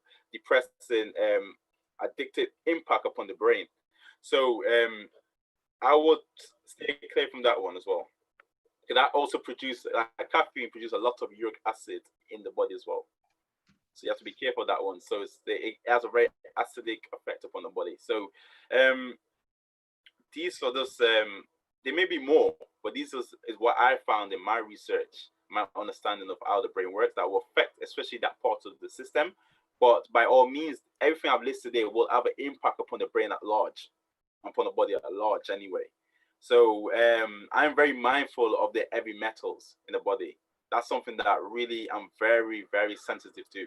addictive impact upon the brain. So I would stay clear from that one as well. Because that also caffeine produces a lot of uric acid in the body as well. So you have to be careful of that one. So it has a very acidic effect upon the body. So these are just, there may be more, but this is what I found in my research, my understanding of how the brain works, that will affect especially that part of the system. But by all means, everything I've listed there will have an impact upon the brain at large, upon the body at large anyway. So I'm very mindful of the heavy metals in the body. That's something that really I'm very, very sensitive to.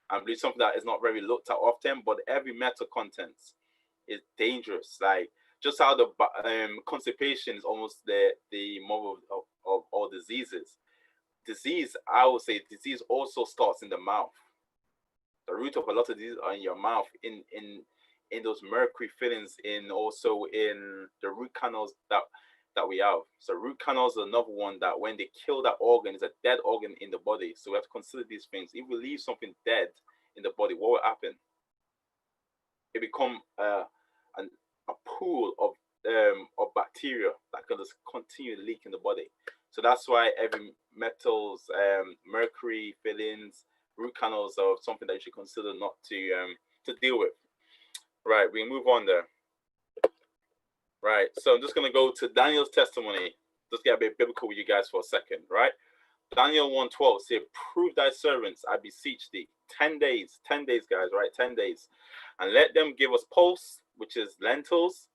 I believe something that is not very looked at often, but heavy metal contents is dangerous. Like just how the constipation is almost the mother of all diseases. Disease, I would say, disease also starts in the mouth. The root of a lot of diseases are in your mouth, in those mercury fillings, also in the root canals that we have. So root canals are another one that when they kill that organ, it's a dead organ in the body. So we have to consider these things. If we leave something dead in the body, what will happen? It become a pool of bacteria that can just continue to leak in the body. So that's why heavy metals, mercury fillings, root canals are something that you should consider not to deal with. Right, we move on there. Right, so I'm just going to go to Daniel's testimony. Just get a bit biblical with you guys for a second, right? Daniel 1:12 says, prove thy servants, I beseech thee. 10 days, guys, right? 10 days. And let them give us pulse, which is lentils,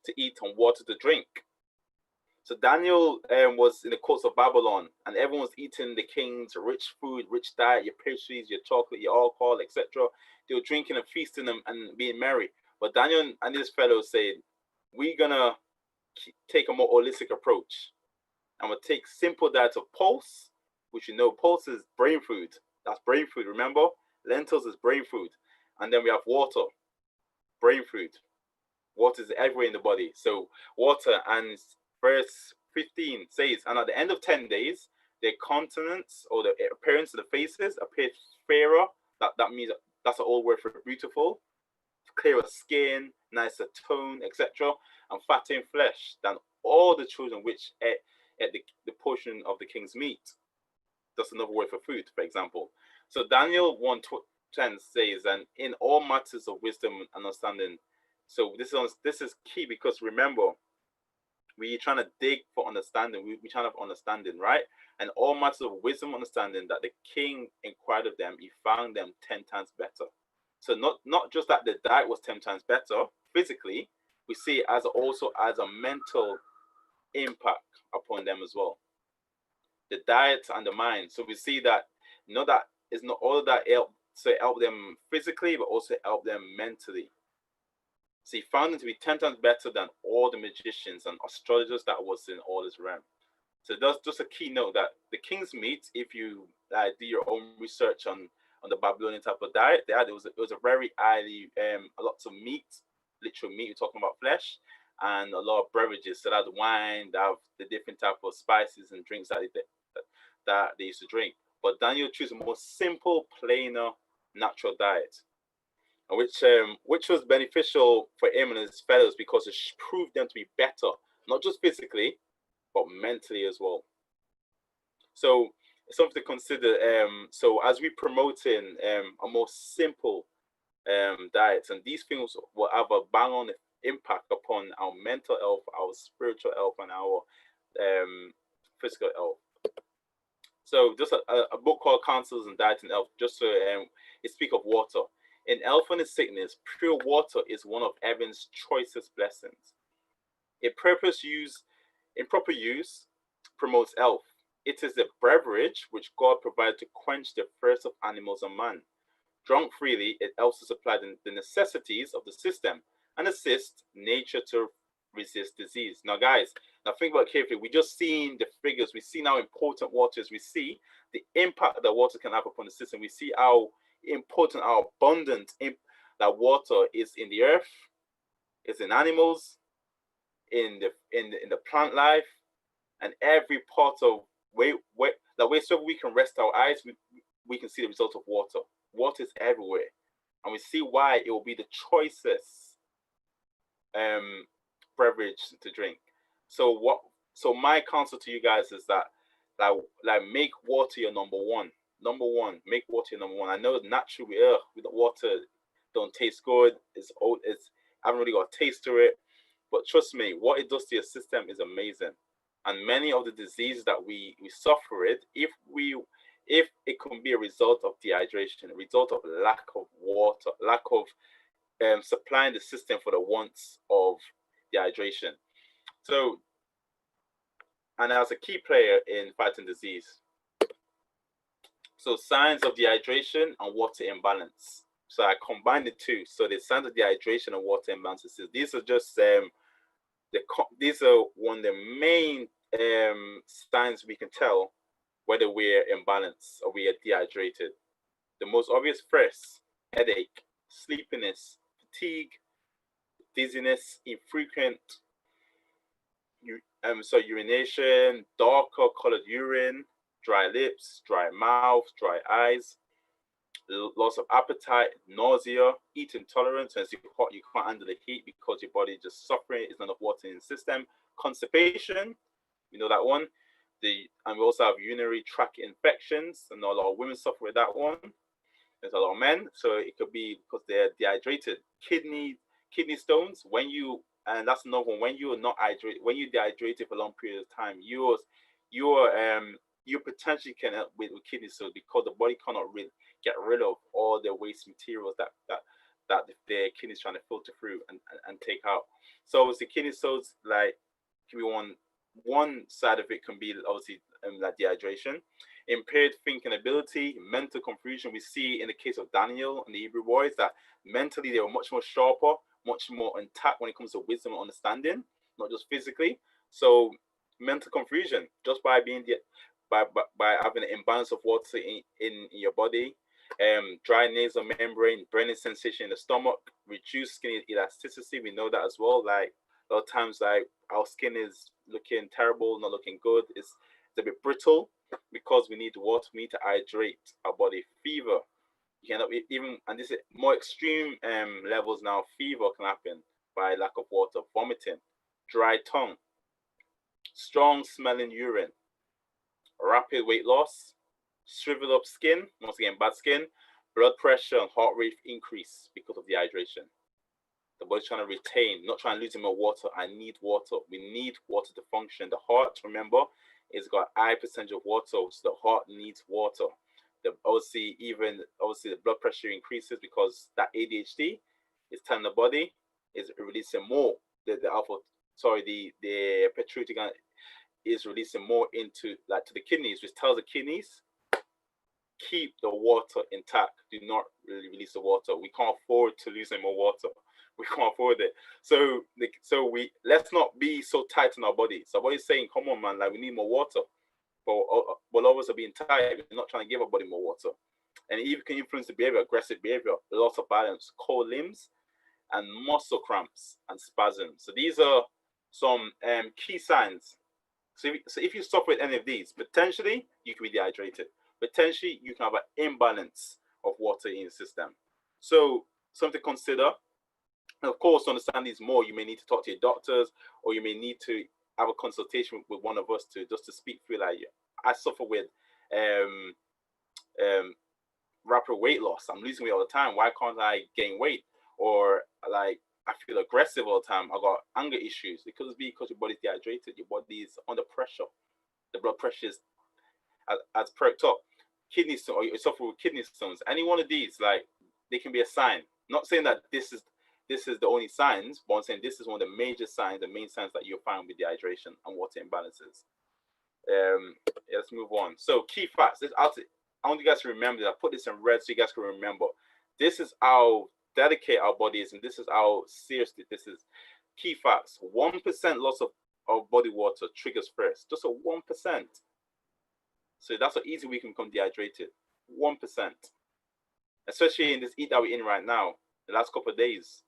to eat and water to drink. So Daniel was in the courts of Babylon, and everyone was eating the king's rich food, rich diet, your pastries, your chocolate, your alcohol, etc. They were drinking and feasting them and being merry. But Daniel and his fellows said, we're going to take a more holistic approach. And we'll take simple diets of pulse, which you know, pulse is brain food. That's brain food, remember? Lentils is brain food. And then we have water, brain food. Water is everywhere in the body. So water, and verse 15 says, and at the end of 10 days, their countenance or the appearance of the faces appeared fairer. That means that's an old word for beautiful, clearer skin, nicer tone, etc., and fatter in flesh than all the children which ate the portion of the king's meat. That's another word for food, for example. So Daniel 1:10 says, and in all matters of wisdom and understanding. So this is key, because remember, we're trying to dig for understanding. We're trying to have understanding, right? And all matters of wisdom and understanding that the king inquired of them, he found them 10 times better. So not just that the diet was 10 times better physically, we see it as also as a mental impact upon them as well. The diet and the mind. So we see that not that it's not all of that help them physically, but also help them mentally. So he found them to be 10 times better than all the magicians and astrologers that was in all this realm. So that's just a key note that the king's meat, if you do your own research on the Babylonian type of diet, it was a very highly a lots of meat, literal meat. We're talking about flesh, and a lot of beverages. So that's wine, they have the different type of spices and drinks that they used to drink. But Daniel chose a more simple, plainer, natural diet, which was beneficial for him and his fellows, because it proved them to be better, not just physically, but mentally as well. So it's something to consider. So as we promoting a more simple diet, and these things will have a bang on impact upon our mental health, our spiritual health, and our physical health. So just a book called Counsels in Diet and Health, just so it speaks of water. In health and in sickness, pure water is one of heaven's choicest blessings. In proper use, promotes health. It is the beverage which God provided to quench the thirst of animals and man. Drunk freely, it helps to supply the necessities of the system and assist nature to resist disease. Now, guys, think about it carefully. We just seen the figures. We see how important water is. We see the impact that water can have upon the system. We see how important, how abundant that water is in the earth, is in animals, in the plant life, and every part of wherever we can rest our eyes, we can see the result of water. Water is everywhere, and we see why it will be the choicest beverage to drink. So my counsel to you guys is that make water your number one. Make water your number one. I know naturally with the water don't taste good. It's I haven't really got a taste to it, but trust me, what it does to your system is amazing. And many of the diseases that we suffer if it can be a result of dehydration, a result of lack of water, lack of supplying the system for the wants of dehydration. So, and as a key player in fighting disease. So signs of dehydration and water imbalance. So I combined the two. So the signs of dehydration and water imbalances. These are just these are one of the main signs we can tell whether we're imbalanced or we are dehydrated. The most obvious first: headache, sleepiness, fatigue, dizziness, infrequent urination, darker colored urine, dry lips, dry mouth, dry eyes, loss of appetite, nausea, heat intolerance. As you're hot, you can't handle the heat because your body is just suffering. It's not enough water in the system. Constipation, we know that one. And we also have urinary tract infections, and a lot of women suffer with that one. There's a lot of men, so it could be because they're dehydrated. Kidney stones, and that's another one. When you are not hydrated, when you're dehydrated for a long period of time, you potentially can help with kidney stones, because the body cannot really get rid of all the waste materials that the kidneys trying to filter through and take out. So obviously kidney stones can be one side of it can be obviously like dehydration, impaired thinking ability, mental confusion. We see in the case of Daniel and the Hebrew boys that mentally they were much more sharper, much more intact when it comes to wisdom and understanding, not just physically. So mental confusion just by being by having an imbalance of water in your body, dry nasal membrane, burning sensation in the stomach, reduced skin elasticity. We know that as well. Like a lot of times, like our skin is looking terrible, not looking good. It's a bit brittle because we need water. We need to hydrate our body. Fever, you cannot even, and this is more extreme levels now. Fever can happen by lack of water. Vomiting, dry tongue, strong smelling urine, rapid weight loss, shriveled up skin, once again, bad skin, blood pressure and heart rate increase because of dehydration. The body's trying to retain, not trying to lose more water. I need water. We need water to function. The heart, remember, it's got a high percentage of water, so the heart needs water. Obviously the blood pressure increases because that ADHD is telling the body is releasing more. The pituitary gland is releasing more into to the kidneys, which tells the kidneys keep the water intact. Do not really release the water. We can't afford to lose any more water. We can't afford it. So we let's not be so tight in our body. So what he's saying, come on, man, we need more water. But all of us are being tight. We're not trying to give our body more water. And it even can influence the behavior, aggressive behavior, loss of balance, cold limbs, and muscle cramps and spasms. So these are some key signs. So if you suffer with any of these, potentially you can be dehydrated. Potentially you can have an imbalance of water in the system. So something to consider. And of course, to understand these more, you may need to talk to your doctors, or you may need to have a consultation with one of us to speak through. I suffer with rapid weight loss. I'm losing weight all the time. Why can't I gain weight? Or I feel aggressive all the time. I got anger issues. Because your body's dehydrated. Your body is under pressure. The blood pressure is has perked up. Kidney stone, or you suffer with kidney stones. Any one of these, they can be a sign. Not saying that this is the only signs, but I'm saying this is one of the major signs, the main signs that you'll find with dehydration and water imbalances. Let's move on. So key facts. I want you guys to remember that. I put this in red so you guys can remember. This is how delicate our body is, and this is how serious this is. Key facts. 1% loss of body water triggers first. Just a 1%. So that's how easy we can become dehydrated. 1%. Especially in this heat that we're in right now, the last couple of days.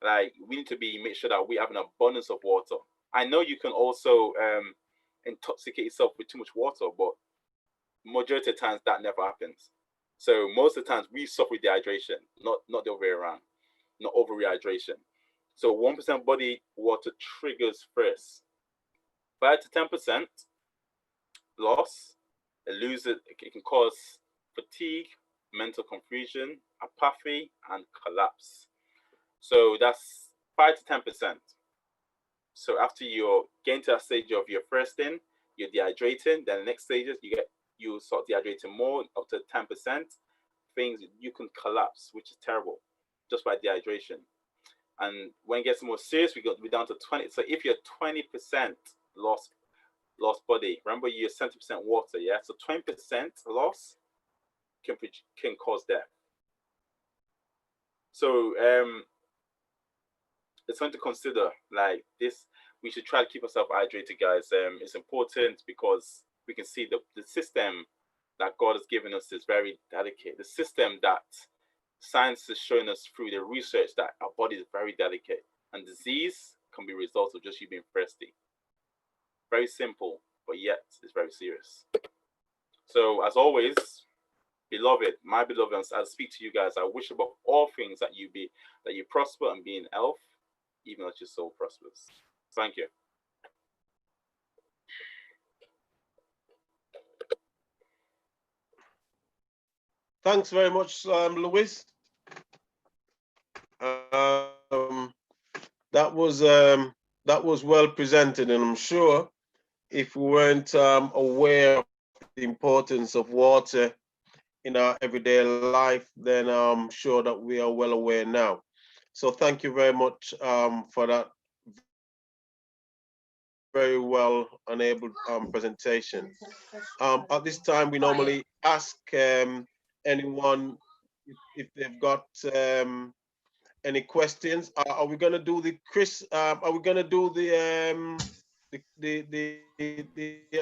We need to make sure that we have an abundance of water. I know you can also intoxicate yourself with too much water, but majority of the times that never happens. So most of the times we suffer with dehydration, not the other way around, not over rehydration. So 1% body water triggers first. 5 to 10% loss. It can cause fatigue, mental confusion, apathy, and collapse. So that's 5 to 10%. So after you're getting to that stage of your first in, you're dehydrating. Then the next stages, you start dehydrating more, up to 10%. Things you can collapse, which is terrible, just by dehydration. And when it gets more serious, we're down to 20. So if you're 20% lost body, remember you're 70% water, yeah. So 20% loss can cause death. So it's something to consider. This, we should try to keep ourselves hydrated, guys. It's important because we can see the system that God has given us is very delicate. The system that science is showing us through the research that our body is very delicate, and disease can be a result of just you being thirsty. Very simple, but yet it's very serious. So as always, beloved, my beloved, as I speak to you guys, I wish above all things that you prosper and be in health, even as your soul prospers. Thank you. Thanks very much, Louis. That was well presented, and I'm sure if we weren't aware of the importance of water in our everyday life, then I'm sure that we are well aware now. So thank you very much for that very well enabled presentation. At this time, we normally ask anyone if they've got any questions. Are we going to do the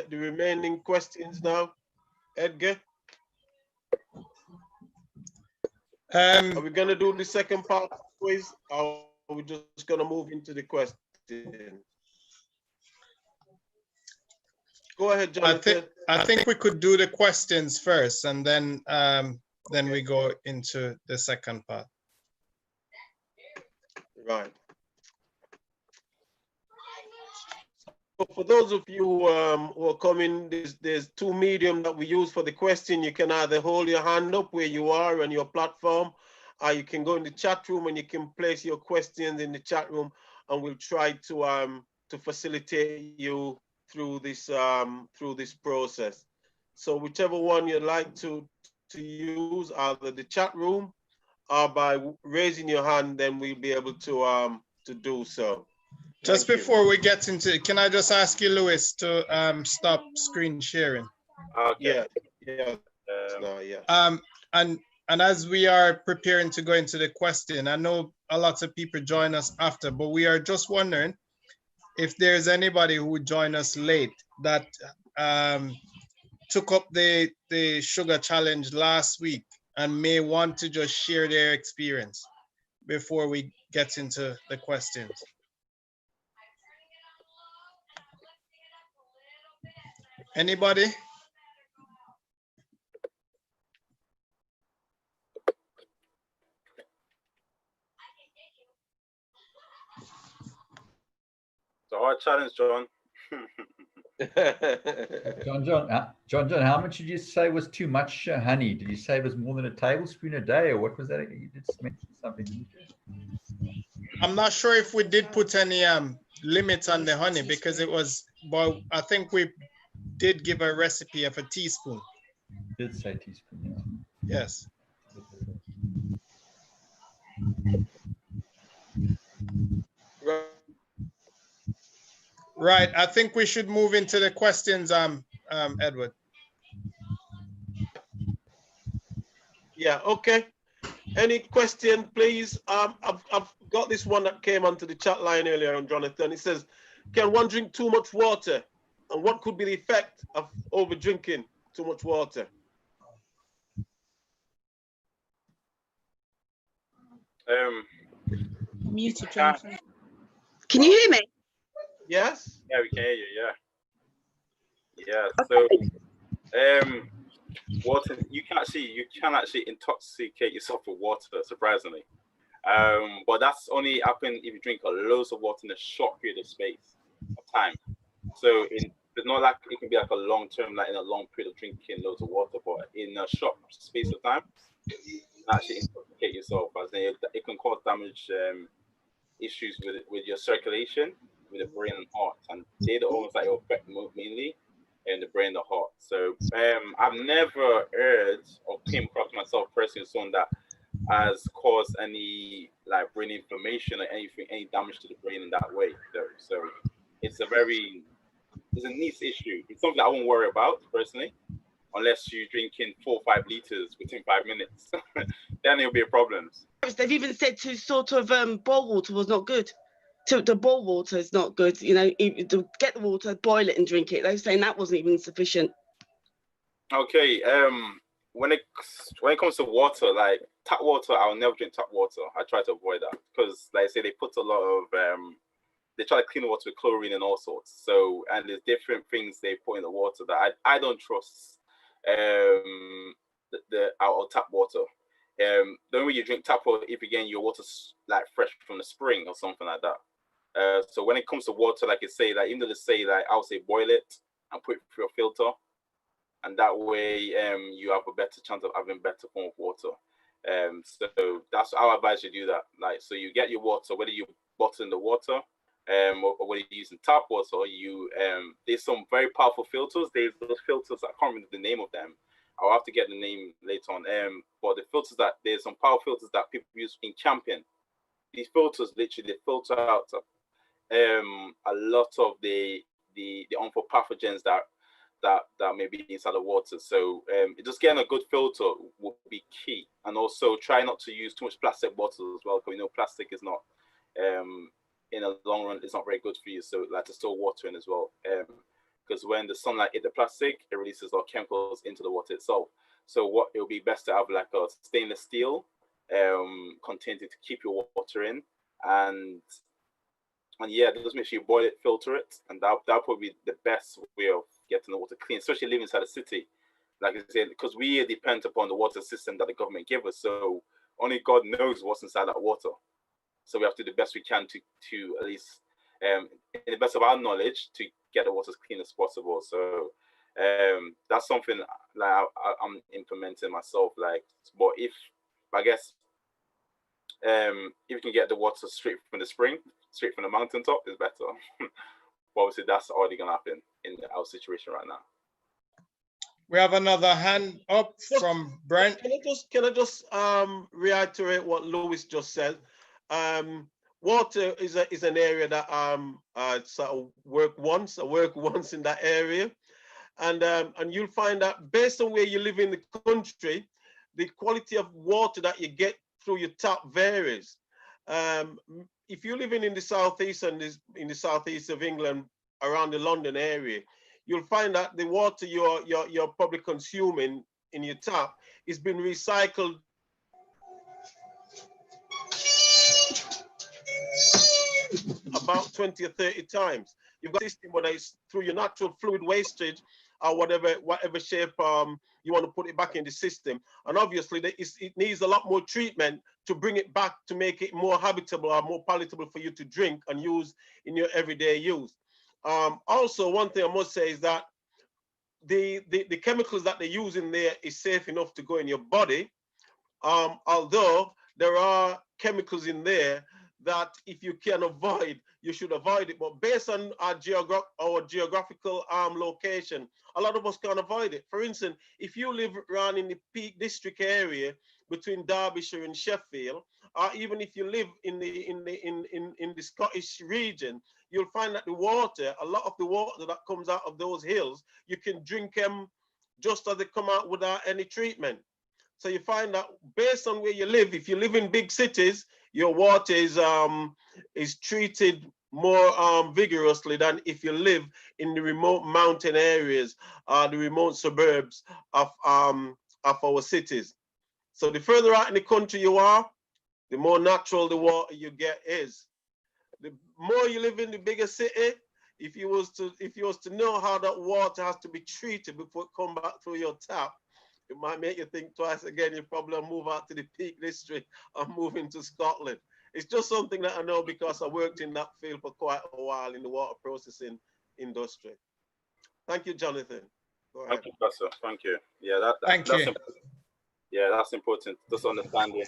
the remaining questions now, Edgar? Are we going to do the second part of the quiz, or are we just going to move into the question? Go ahead, Jonathan. I think we could do the questions first, and then we go into the second part. Right. for those of you who are coming, there's two medium that we use for the question. You can either hold your hand up where you are on your platform, or you can go in the chat room and you can place your questions in the chat room, and we'll try to facilitate you through this process. So whichever one you'd like to use, either the chat room or by raising your hand, then we'll be able to do so. Just before we get into it, can I just ask you, Lewis, to stop screen sharing? Okay. Yeah. No, yeah. And as we are preparing to go into the question, I know a lot of people join us after, but we are just wondering if there's anybody who would join us late that took up the sugar challenge last week and may want to just share their experience before we get into the questions. Anybody? It's a hard challenge, John. John, how much did you say was too much honey? Did you say it was more than a tablespoon a day, or what was that? You did mention something, didn't you? I'm not sure if we did put any limit on the honey, because it was, but I think we did give a recipe of a teaspoon. You did say teaspoon, yeah. Yes. Right. I think we should move into the questions, Edward. Yeah, okay. Any question, please? I've got this one that came onto the chat line earlier on, Jonathan. It says, can one drink too much water? And what could be the effect of over drinking too much water? Muted, Jonathan. Can you hear me? Yes. Yeah, we can hear you. Yeah. Yeah. So, water. You can actually intoxicate yourself with water. Surprisingly, but that's only happen if you drink loads of water in a short period of space of time. So it's not like it can be like a long term, like in a long period of drinking loads of water, but in a short space of time, you can actually intoxicate yourself. As it can cause damage, issues with your circulation, with the brain and heart, and they're the ones that will affect mainly in the brain and the heart. So I've never heard or came across myself personally someone that has caused any like brain inflammation or any damage to the brain in that way. So it's a niche issue. It's something I won't worry about personally, unless you're drinking 4 or 5 liters within 5 minutes. Then it'll be a problem. They've even said to sort of boil water was not good. To boil water is not good. You know, to get the water, boil it and drink it. They were saying that wasn't even sufficient. Okay. When it comes to water, like tap water, I'll never drink tap water. I try to avoid that because, like I say, they put a lot of they try to clean the water with chlorine and all sorts. So, and there's different things they put in the water that I don't trust. Our tap water. The only way you drink tap water if again your water's like fresh from the spring or something like that. So when it comes to water, like I say, like even though they say like I would say boil it and put it through a filter, and that way you have a better chance of having better form of water. So that's how I advise you do that. Like so you get your water, whether you bottle in the water, or whether you're using tap water, you there's some very powerful filters. There's those filters, I can't remember the name of them. I'll have to get the name later on. But the filters that there's some power filters that people use in camping. These filters literally they filter out a lot of the harmful pathogens that may be inside the water. So just getting a good filter will be key. And also try not to use too much plastic bottles as well, because we know plastic is not in the long run it's not very good for you. So like to store water in as well. Because when the sunlight hit the plastic, it releases our chemicals into the water itself. So what it would be best to have like a stainless steel container to keep your water in, and yeah, just make sure you boil it, filter it, and that probably be the best way of getting the water clean, especially living inside a city. Like I said, because we depend upon the water system that the government gave us, so only God knows what's inside that water. So we have to do the best we can to at least, in the best of our knowledge, to get the water as clean as possible. So that's something like I'm implementing myself. Like, but if I guess if you can get the water straight from the spring, straight from the mountaintop, is better. But obviously, that's already gonna happen in our situation right now. We have another hand up from Brent. Can I just reiterate what Louis just said? Water is an area that sort of work once in that area, and you'll find that based on where you live in the country, the quality of water that you get through your tap varies. If you're living in the southeast and in the southeast of England, around the London area, you'll find that the water you're probably consuming in your tap is being recycled about 20 or 30 times. You've got a system, whether it's through your natural fluid wastage or whatever shape you want to put it back in the system. And obviously it needs a lot more treatment to bring it back to make it more habitable or more palatable for you to drink and use in your everyday use. Also, one thing I must say is that the chemicals that they use in there is safe enough to go in your body, although there are chemicals in there that if you can avoid, you should avoid it. But based on our geographical location, a lot of us can't avoid it. For instance, if you live around in the Peak District area between Derbyshire and Sheffield, or even if you live in the Scottish region, you'll find that a lot of the water that comes out of those hills, you can drink them just as they come out without any treatment. So you find that based on where you live, if you live in big cities, your water is treated more vigorously than if you live in the remote mountain areas, the remote suburbs of our cities. So the further out in the country you are, the more natural the water you get is. The more you live in the bigger city, if you was to know how that water has to be treated before it come back through your tap, it might make you think twice again. You probably move out to the Peak District or move into Scotland. It's just something that I know because I worked in that field for quite a while in the water processing industry. Thank you, Jonathan. Go ahead. Thank you, Professor. Thank you. Yeah, that's important. Yeah, that's important. Just understanding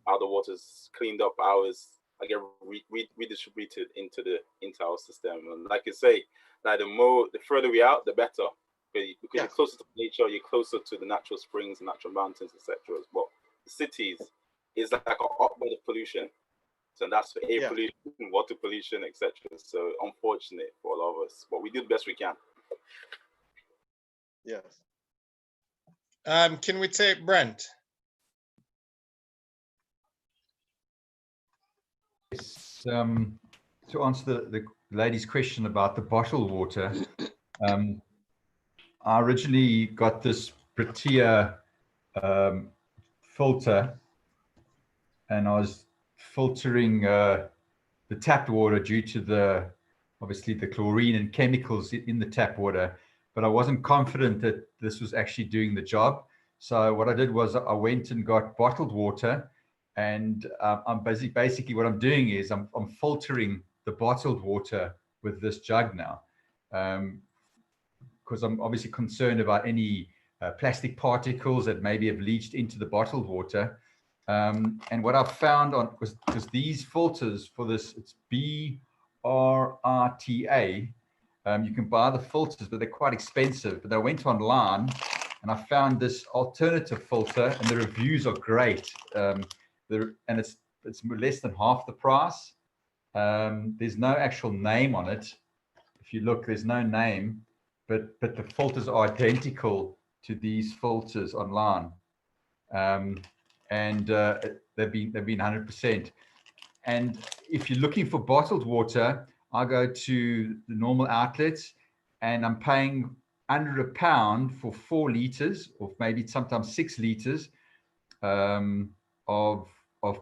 how the water's cleaned up, how it's redistributed into our system. And like you say, like the further we out, the better. Because you're closer to nature, you're closer to the natural springs, natural mountains, etc. But the cities is like a hotbed of pollution. So that's for air pollution, water pollution, etc. So unfortunate for all of us, but we do the best we can. Yes. Can we take Brent? Yes, to answer the lady's question about the bottled water, I originally got this Britia filter, and I was filtering the tap water due to obviously the chlorine and chemicals in the tap water, but I wasn't confident that this was actually doing the job. So what I did was I went and got bottled water, and I'm basically what I'm doing is I'm filtering the bottled water with this jug now, because I'm obviously concerned about any plastic particles that maybe have leached into the bottled water. And what I've found because these filters for this, it's BRRTA. You can buy the filters, but they're quite expensive. But I went online and I found this alternative filter, and the reviews are great. And it's less than half the price. There's no actual name on it. If you look, there's no name, but the filters are identical to these filters online. And they've been 100%. And if you're looking for bottled water, I go to the normal outlets, and I'm paying under £1 for 4 liters, or maybe sometimes 6 liters of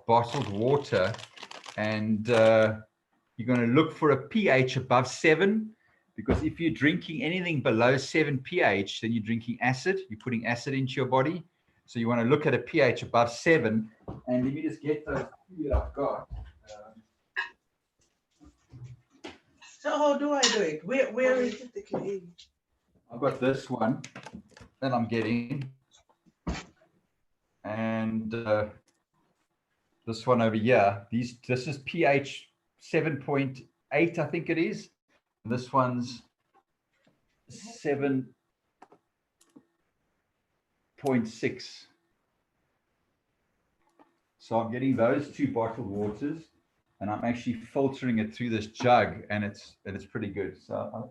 bottled water. And you're going to look for a pH above 7, because if you're drinking anything below 7 pH, then you're drinking acid. You're putting acid into your body. So you want to look at a pH above 7. And let me just get those two that I've got. So how do I do it? Where is it? I've got this one that I'm getting. And this one over here, this is pH 7.8, I think it is. And this one's 7.6. So I'm getting those two bottled waters, and I'm actually filtering it through this jug, and it's pretty good. So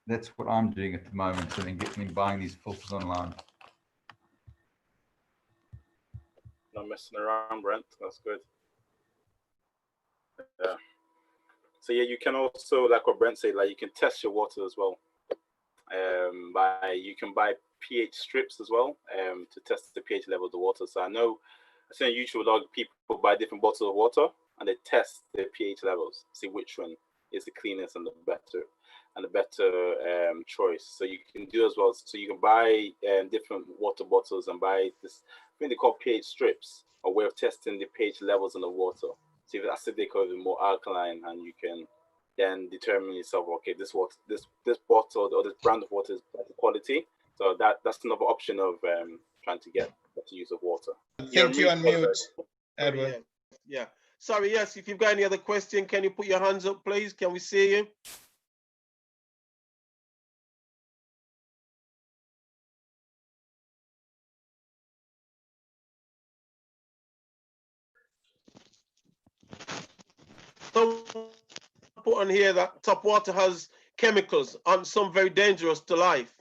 that's what I'm doing at the moment. So then buying these filters online. Not messing around, Brent. That's good. Yeah. So yeah, you can also, like what Brent said, like you can test your water as well. You can buy pH strips as well to test the pH level of the water. So I see on YouTube a lot of people buy different bottles of water and they test their pH levels, see which one is the cleanest and the better choice. So you can do as well. So you can buy different water bottles and buy this. I think they call pH strips, a way of testing the pH levels in the water. See if it's acidic or more alkaline, and you can then determine yourself, okay, this bottle or this brand of water is better quality. So that's another option of trying to get better use of water. I think you're on mute, Edward. Yeah. Sorry, yes, if you've got any other question, can you put your hands up, please? Can we see you? Someone put on here that tap water has chemicals and some very dangerous to life.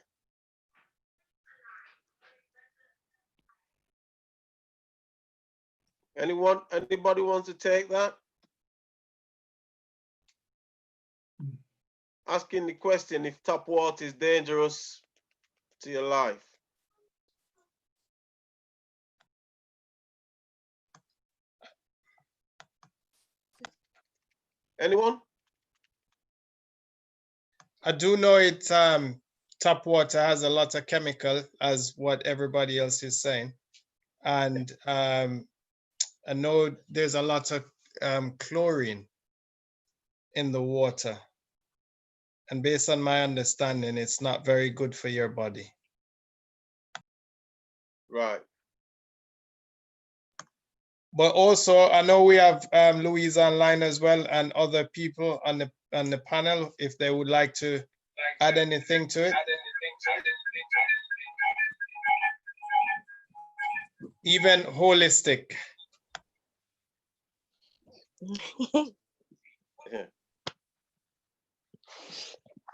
Anybody wants to take that? Asking the question if tap water is dangerous to your life. Anyone? I do know it. Tap water has a lot of chemical, as what everybody else is saying, and I know there's a lot of chlorine in the water, and based on my understanding, it's not very good for your body. Right. But also, I know we have Louise online as well, and other people on the panel, if they would like to add anything to it. Even holistic.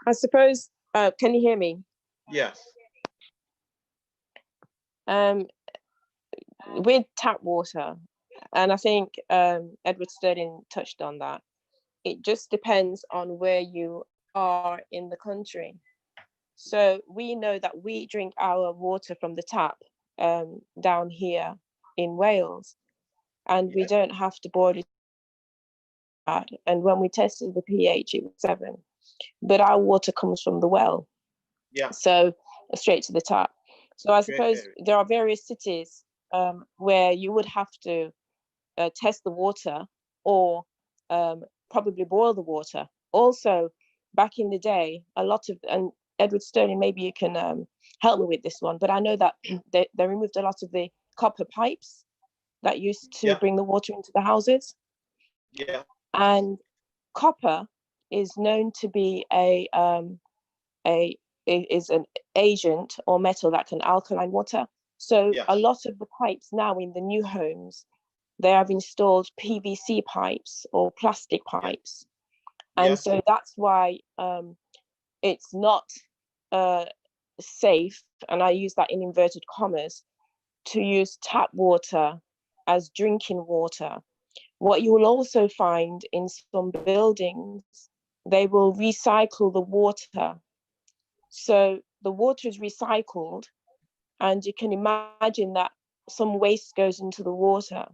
I suppose, can you hear me? Yes. With tap water, and I think Edward Sterling touched on that, it just depends on where you are in the country. So we know that we drink our water from the tap down here in Wales, and we don't have to boil it. And when we tested the pH, it was 7. But our water comes from the well. Yeah. So straight to the tap. So I suppose there are various cities where you would have to test the water or probably boil the water. Also, back in the day, a lot of, and Edward Sterling, maybe you can help me with this one, but I know that they removed a lot of the copper pipes that used to bring the water into the houses. Yeah. And copper is known to be is an agent or metal that can alkaline water. So a lot of the pipes now in the new homes, they have installed PVC pipes or plastic pipes. And so that's why it's not safe, and I use that in inverted commas, to use tap water as drinking water. What you will also find in some buildings, they will recycle the water. So the water is recycled, and you can imagine that some waste goes into the water.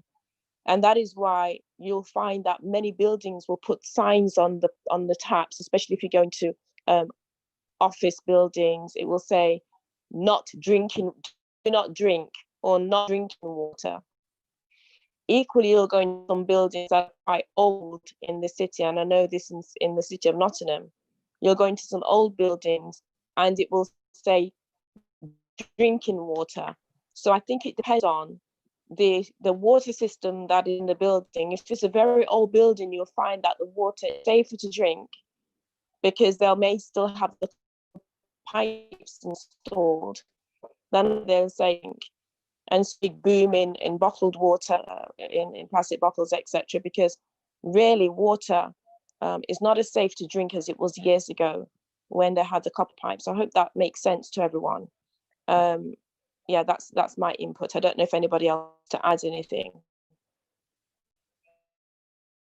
And that is why you'll find that many buildings will put signs on the taps, especially if you're going to office buildings. It will say, not drinking, do not drink, or not drinking water. Equally, you'll go into some buildings that are quite old in the city, and I know this in the city of Nottingham. You'll go into some old buildings and it will say drinking water. So I think it depends on the water system that is in the building. If it's a very old building, you'll find that the water is safer to drink because they may still have the pipes installed. Then they're saying, and speak boom in bottled water, in plastic bottles, etc. Because really water is not as safe to drink as it was years ago when they had the copper pipes. I hope that makes sense to everyone. Yeah, that's my input. I don't know if anybody else to add anything.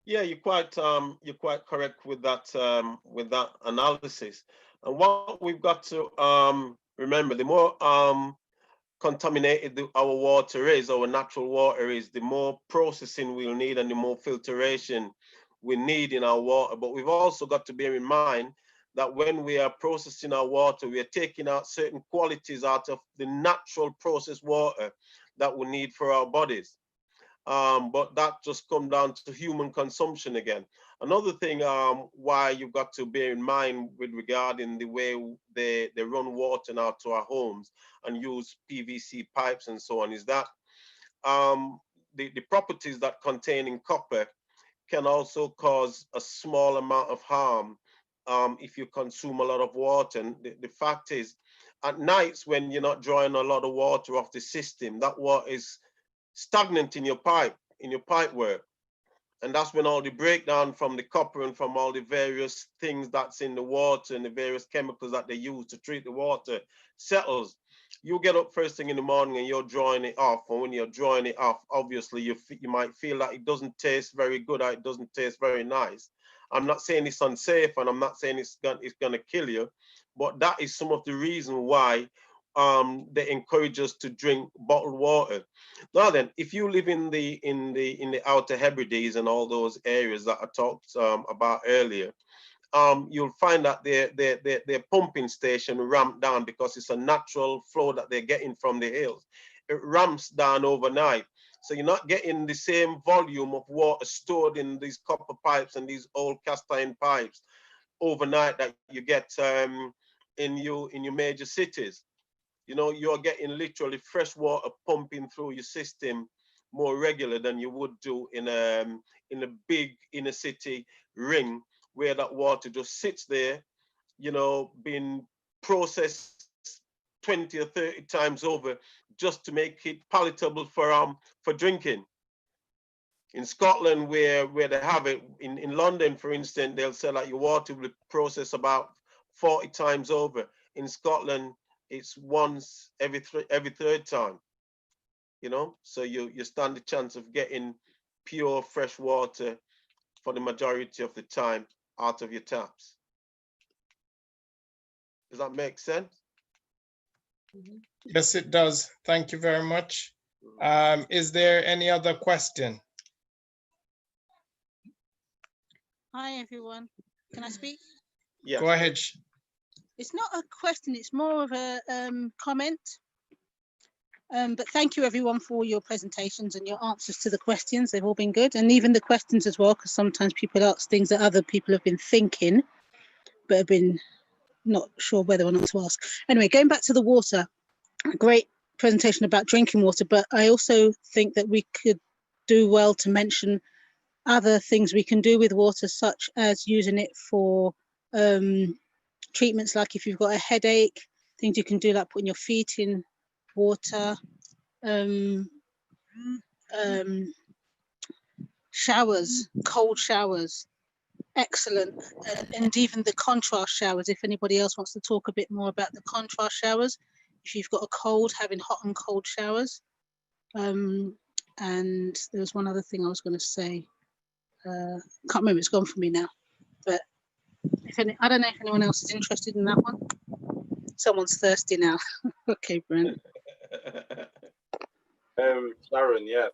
Yeah, you're quite correct with that analysis. And what we've got to remember, the more contaminated our water is, our natural water is, the more processing we'll need and the more filtration we need in our water. But we've also got to bear in mind that when we are processing our water, we are taking out certain qualities out of the natural processed water that we need for our bodies. But that just comes down to human consumption again. Another thing why you've got to bear in mind with regarding the way they run water now to our homes and use PVC pipes and so on is that the properties that containing copper can also cause a small amount of harm if you consume a lot of water. And the fact is, at nights when you're not drawing a lot of water off the system, that water is stagnant in your pipe work. And that's when all the breakdown from the copper and from all the various things that's in the water and the various chemicals that they use to treat the water settles. You get up first thing in the morning and you're drawing it off. And when you're drawing it off, obviously you might feel that it doesn't taste very good or it doesn't taste very nice. I'm not saying it's unsafe and I'm not saying it's gonna kill you, but that is some of the reason why they encourage us to drink bottled water. Now then, if you live in the Outer Hebrides and all those areas that I talked about earlier, you'll find that their pumping station ramped down because it's a natural flow that they're getting from the hills. It ramps down overnight. So you're not getting the same volume of water stored in these copper pipes and these old cast iron pipes overnight that you get in your major cities. You know, you're getting literally fresh water pumping through your system more regular than you would do in a big inner city ring where that water just sits there, you know, being processed 20 or 30 times over just to make it palatable for drinking. In Scotland, where they have it, in London, for instance, they'll say that your water will process about 40 times over. In Scotland, it's once every third time, you know? So you stand the chance of getting pure fresh water for the majority of the time out of your taps. Does that make sense? Yes, it does. Thank you very much. Is there any other question? Hi, everyone. Can I speak? Yeah. Go ahead. It's not a question, it's more of a comment. But thank you everyone for your presentations and your answers to the questions. They've all been good. And even the questions as well, because sometimes people ask things that other people have been thinking, but have been not sure whether or not to ask. Anyway, going back to the water, great presentation about drinking water, but I also think that we could do well to mention other things we can do with water, such as using it for treatments, like if you've got a headache, things you can do like putting your feet in water, showers, cold showers, excellent, and even the contrast showers, if anybody else wants to talk a bit more about the contrast showers, if you've got a cold, having hot and cold showers. And there was one other thing I was going to say, can't remember, it's gone from me now, but I don't know if anyone else is interested in that one. Someone's thirsty now. Okay, Brent. Sharon, yes.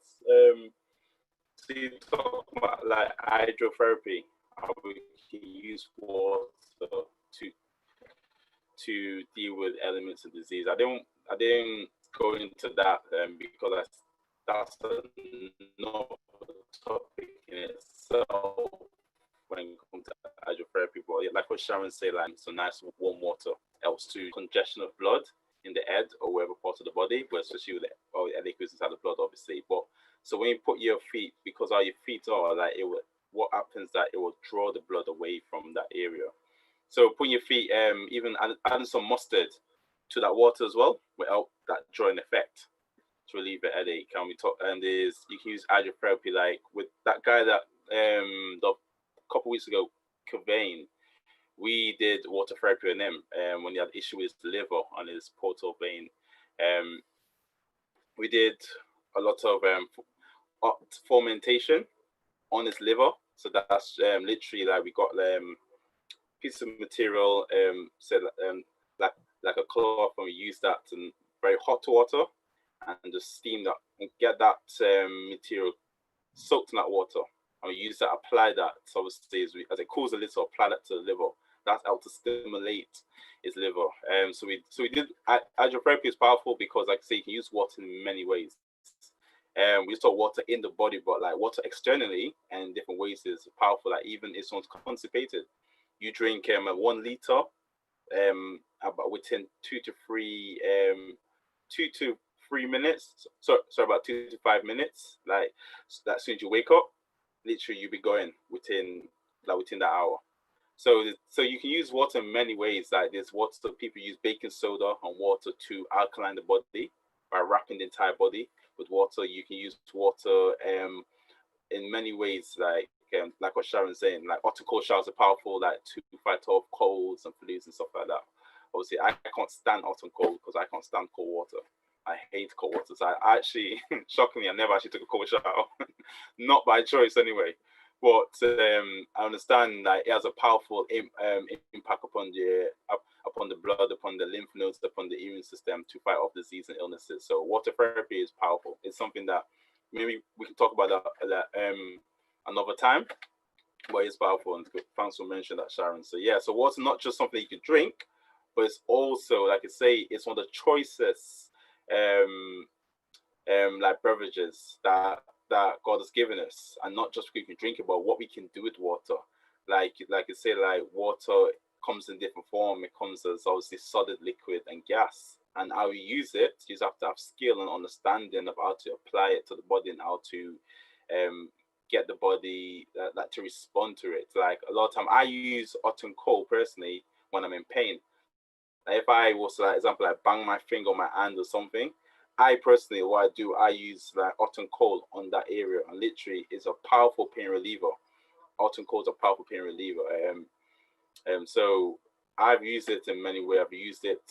So you talk about like hydrotherapy, how we can use water to deal with elements of disease. I didn't go into that because that's another topic in itself when it comes to hydrotherapy. But like what Sharon said, like some nice warm water helps to congestion of blood in the head or wherever part of the body, but especially with the liquids inside the blood, obviously. But so when you put your feet, because how your feet are, like it will, what happens that it will draw the blood away from that area. So putting your feet, even adding some mustard to that water as well, will help that drawing effect to relieve the headache. And we talk, and you can use hydrotherapy, like with that guy that a couple weeks ago, Kavane, we did water therapy on him when he had issue with his liver on his portal vein. We did a lot of fermentation on his liver. So that's literally like we got piece of material, like a cloth, and we use that in very hot water and just steam that and get that material soaked in that water. And we use that, apply that. So obviously, as it cools a little, apply that to the liver. That helped to stimulate his liver. So we did hydrotherapy is powerful because, like I say, you can use water in many ways. We just talk water in the body, but like water externally and in different ways is powerful. Like even if someone's constipated, you drink 1 liter about within 2 to 3 minutes. So about 2 to 5 minutes. Like as soon as you wake up, literally you'll be going within that hour. So you can use water in many ways. Like there's water, people use baking soda and water to alkaline the body by wrapping the entire body with water. You can use water in many ways, like what Sharon's saying, like hot and cold showers are powerful, like to fight off colds and flus and stuff like that. Obviously, I can't stand hot and cold because I can't stand cold water. I hate cold water. So I actually, shockingly, I never actually took a cold shower, not by choice anyway. But I understand that it has a powerful impact upon the blood, upon the lymph nodes, upon the immune system to fight off disease and illnesses. So water therapy is powerful. It's something that maybe we can talk about that another time, but it's powerful. And thanks for mentioning that, Sharon. So yeah, so water's not just something you can drink, but it's also, like I say, it's one of the choicest like beverages that God has given us, and not just we can drink it, but what we can do with water. Like I say, like water comes in different form. It comes as obviously solid, liquid, and gas. And how you use it, you just have to have skill and understanding of how to apply it to the body and how to get the body to respond to it. Like a lot of time, I use hot and cold personally when I'm in pain. Like if I was, like example, like bang my finger on my hand or something, I personally, what I do, I use like hot and cold on that area, and literally it's a powerful pain reliever. Hot and cold is a powerful pain reliever. So I've used it in many ways. I've used it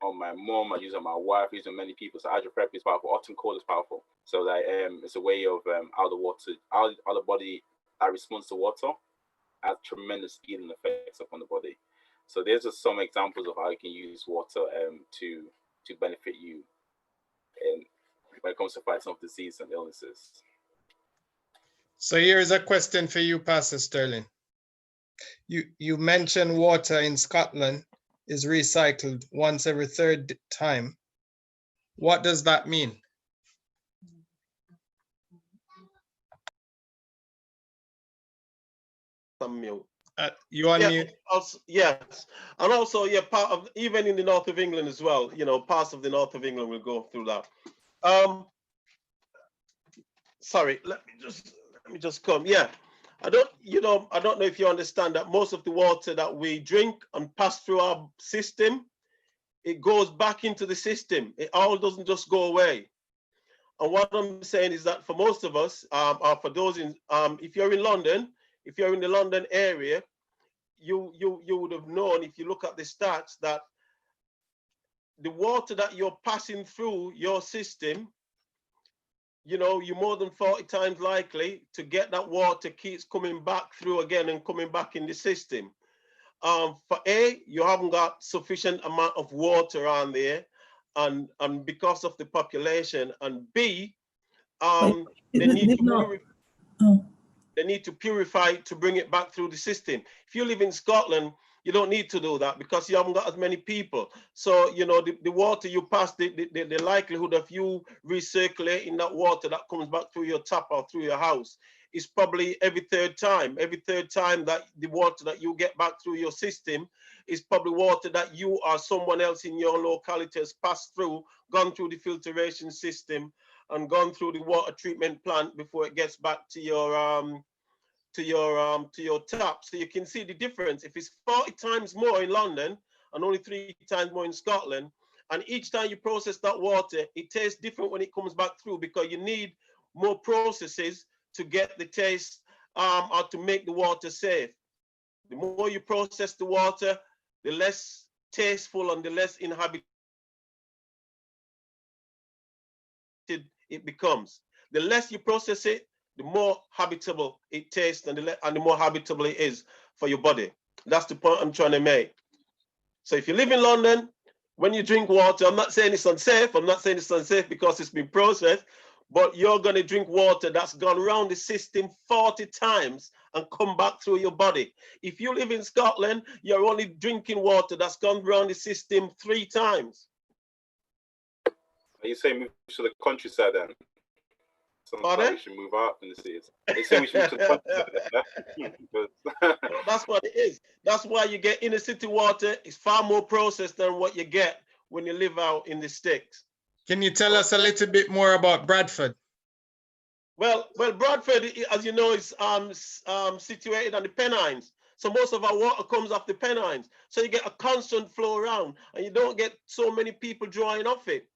on my mom, I use it on my wife, I use it on many people. So hydrotherapy is powerful, hot and cold is powerful. So like it's a way of how the body responds to water has tremendous healing effects upon the body. So there's just some examples of how you can use water to benefit you when it comes to fighting off disease and illnesses. So here's a question for you, Pastor Sterling. You mentioned water in Scotland is recycled once every third time. What does that mean? You on mute? Yes, and also, yeah, part of, even in the north of England as well, you know, parts of the north of England will go through that. Sorry, let me just come. Yeah, I don't know if you understand that most of the water that we drink and pass through our system, it goes back into the system. It all doesn't just go away. And what I'm saying is that for most of us, or for those in, if you're in London, if you're in the London area, you would have known, if you look at the stats, that the water that you're passing through your system, you know, you're more than 40 times likely to get that water keeps coming back through again and coming back in the system. For A, you haven't got sufficient amount of water on there, and because of the population, and B, they need to purify it to bring it back through the system. If you live in Scotland, you don't need to do that because you haven't got as many people. So, you know, the water you pass, the likelihood of you recirculating that water that comes back through your tap or through your house is probably every third time. Every third time that the water that you get back through your system is probably water that you or someone else in your locality has passed through, gone through the filtration system and gone through the water treatment plant before it gets back to your tap. So you can see the difference. If it's 40 times more in London and only 3 times more in Scotland, and each time you process that water, it tastes different when it comes back through because you need more processes to get the taste or to make the water safe. The more you process the water, the less tasteful and the less inhabited it becomes. The less you process it, the more habitable it tastes and the more habitable it is for your body. That's the point I'm trying to make. So if you live in London, when you drink water, I'm not saying it's unsafe. I'm not saying it's unsafe because it's been processed, but you're going to drink water that's gone around the system 40 times and come back through your body. If you live in Scotland, you're only drinking water that's gone around the system 3 times. Are you saying move to the countryside then? Sometimes we should move out from the cities. They say we should move to the countryside. That's what it is. That's why you get inner city water. It's far more processed than what you get when you live out in the sticks. Can you tell us a little bit more about Bradford? Well, Bradford, as you know, is situated on the Pennines. So most of our water comes off the Pennines. So you get a constant flow around and you don't get so many people drawing off it.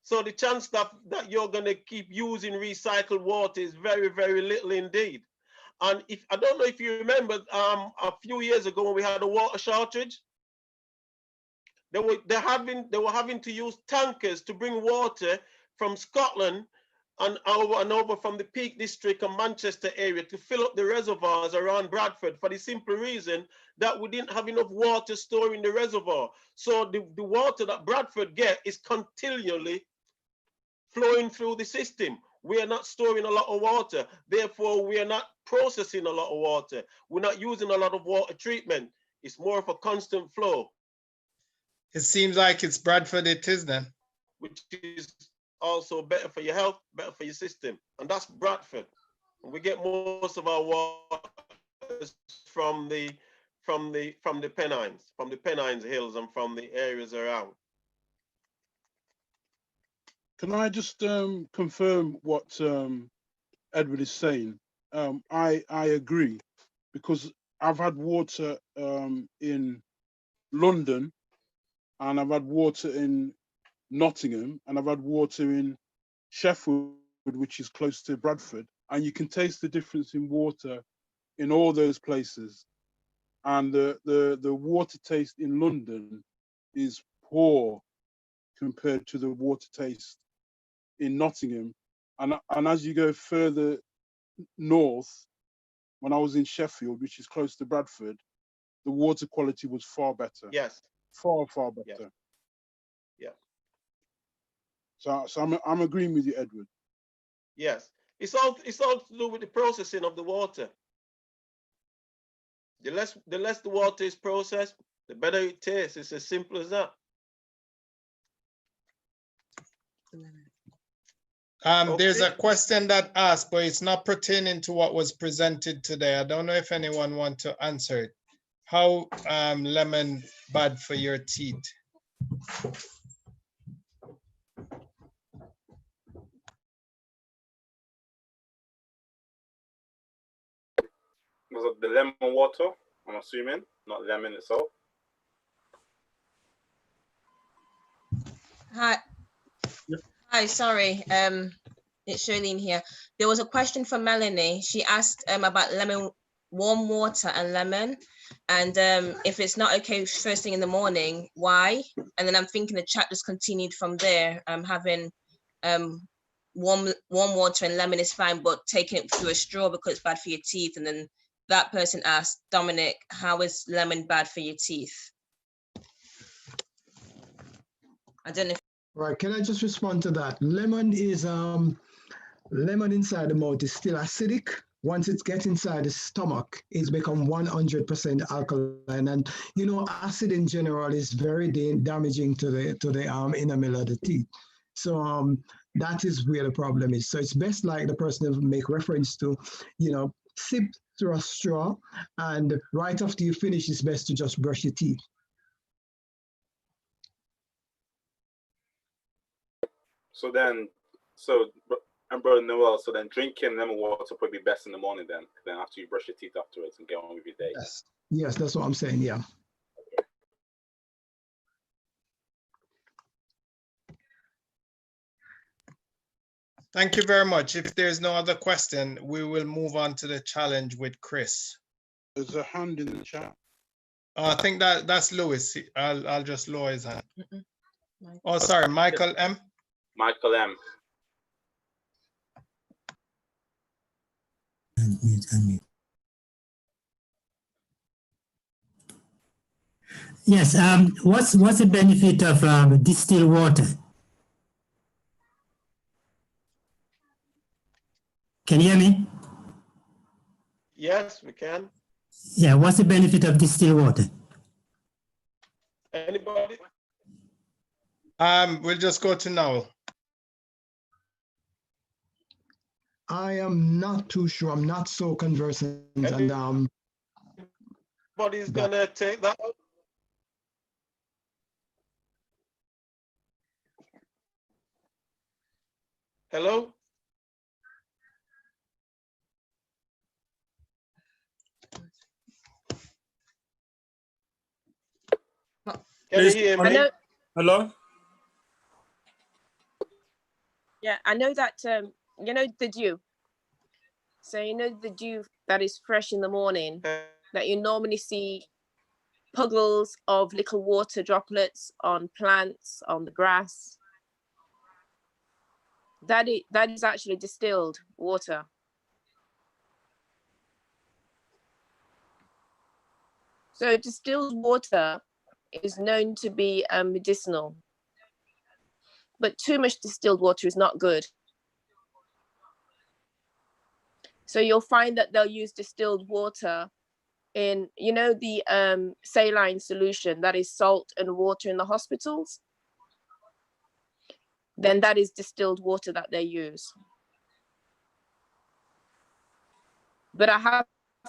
So the chance that you're going to keep using recycled water is very, very little indeed. And if I don't know if you remember a few years ago when we had a water shortage, they were having to use tankers to bring water from Scotland and over from the Peak District and Manchester area to fill up the reservoirs around Bradford for the simple reason that we didn't have enough water stored in the reservoir. So the water that Bradford get is continually flowing through the system. We are not storing a lot of water. Therefore, we are not processing a lot of water. We're not using a lot of water treatment. It's more of a constant flow. It seems like it's Bradford it is then. Which is also better for your health, better for your system. And that's Bradford. And we get most of our water from the Pennines Hills and from the areas around. Can I just confirm what Edward is saying? I agree, because I've had water in London, and I've had water in Nottingham, and I've had water in Sheffield, which is close to Bradford, and you can taste the difference in water in all those places. And the water taste in London is poor compared to the water taste in Nottingham. And as you go further north, when I was in Sheffield, which is close to Bradford, the water quality was far better. Yes. Far better. Yeah. So I'm agreeing with you, Edward. Yes. It's all to do with the processing of the water. The less the water is processed, the better it tastes. It's as simple as that. There's a question that asked, but it's not pertaining to what was presented today. I don't know if anyone wants to answer it. How lemon bad for your teeth? Was it the lemon water? I'm assuming, not lemon itself. Hi. Yep. Hi, sorry. It's Charlene here. There was a question from Melanie. She asked about lemon, warm water and lemon, and if it's not okay first thing in the morning, why? And then I'm thinking the chat just continued from there. Having warm water and lemon is fine, but taking it through a straw because it's bad for your teeth. And then that person asked, Dominic, how is lemon bad for your teeth? I don't know if Right, can I just respond to that? Lemon is lemon inside the mouth is still acidic, once it gets inside the stomach, it's become 100% alkaline. And acid in general is very damaging to the enamel of the teeth. So that is where the problem is. So it's best, like the person make reference to, sip through a straw, and right after you finish, it's best to just brush your teeth. So then, and Brother Noel, so then drinking lemon water will probably be best in the morning then after you brush your teeth afterwards and get on with your day. Yes, that's what I'm saying, yeah. Thank you very much. If there's no other question, we will move on to the challenge with Chris. There's a hand in the chat. I think that's Lewis. I'll just lower his hand. Oh, sorry, Michael M. Michael M. Yes. What's the benefit of distilled water? Can you hear me? Yes, we can. Yeah. What's the benefit of distilled water? Anybody? We'll just go to Noel. I am not too sure. I'm not so conversant. And Anybody's gonna take that up? Hello? Can you hear me? Hello? Yeah, I know that, you know, the dew. So you know the dew that is fresh in the morning, that you normally see puddles of little water droplets on plants, on the grass. That is actually distilled water. So distilled water is known to be medicinal, but too much distilled water is not good. So you'll find that they'll use distilled water in, you know, the saline solution, that is salt and water in the hospitals. Then that is distilled water that they use. But I have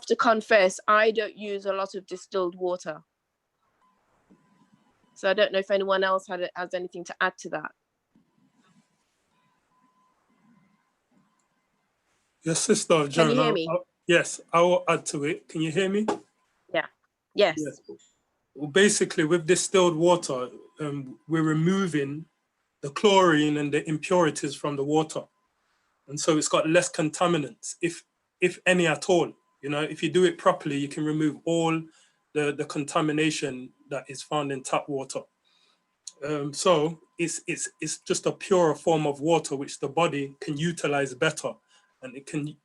to confess, I don't use a lot of distilled water. So I don't know if anyone else has anything to add to that. Yes, Sister Joan. Can you hear me? Yes, I will add to it. Can you hear me? Yeah. Yes. Well, basically, with distilled water, we're removing the chlorine and the impurities from the water. And so it's got less contaminants, if any at all. You know, if you do it properly, you can remove all the contamination that is found in tap water. So it's just a purer form of water which the body can utilize better, and it can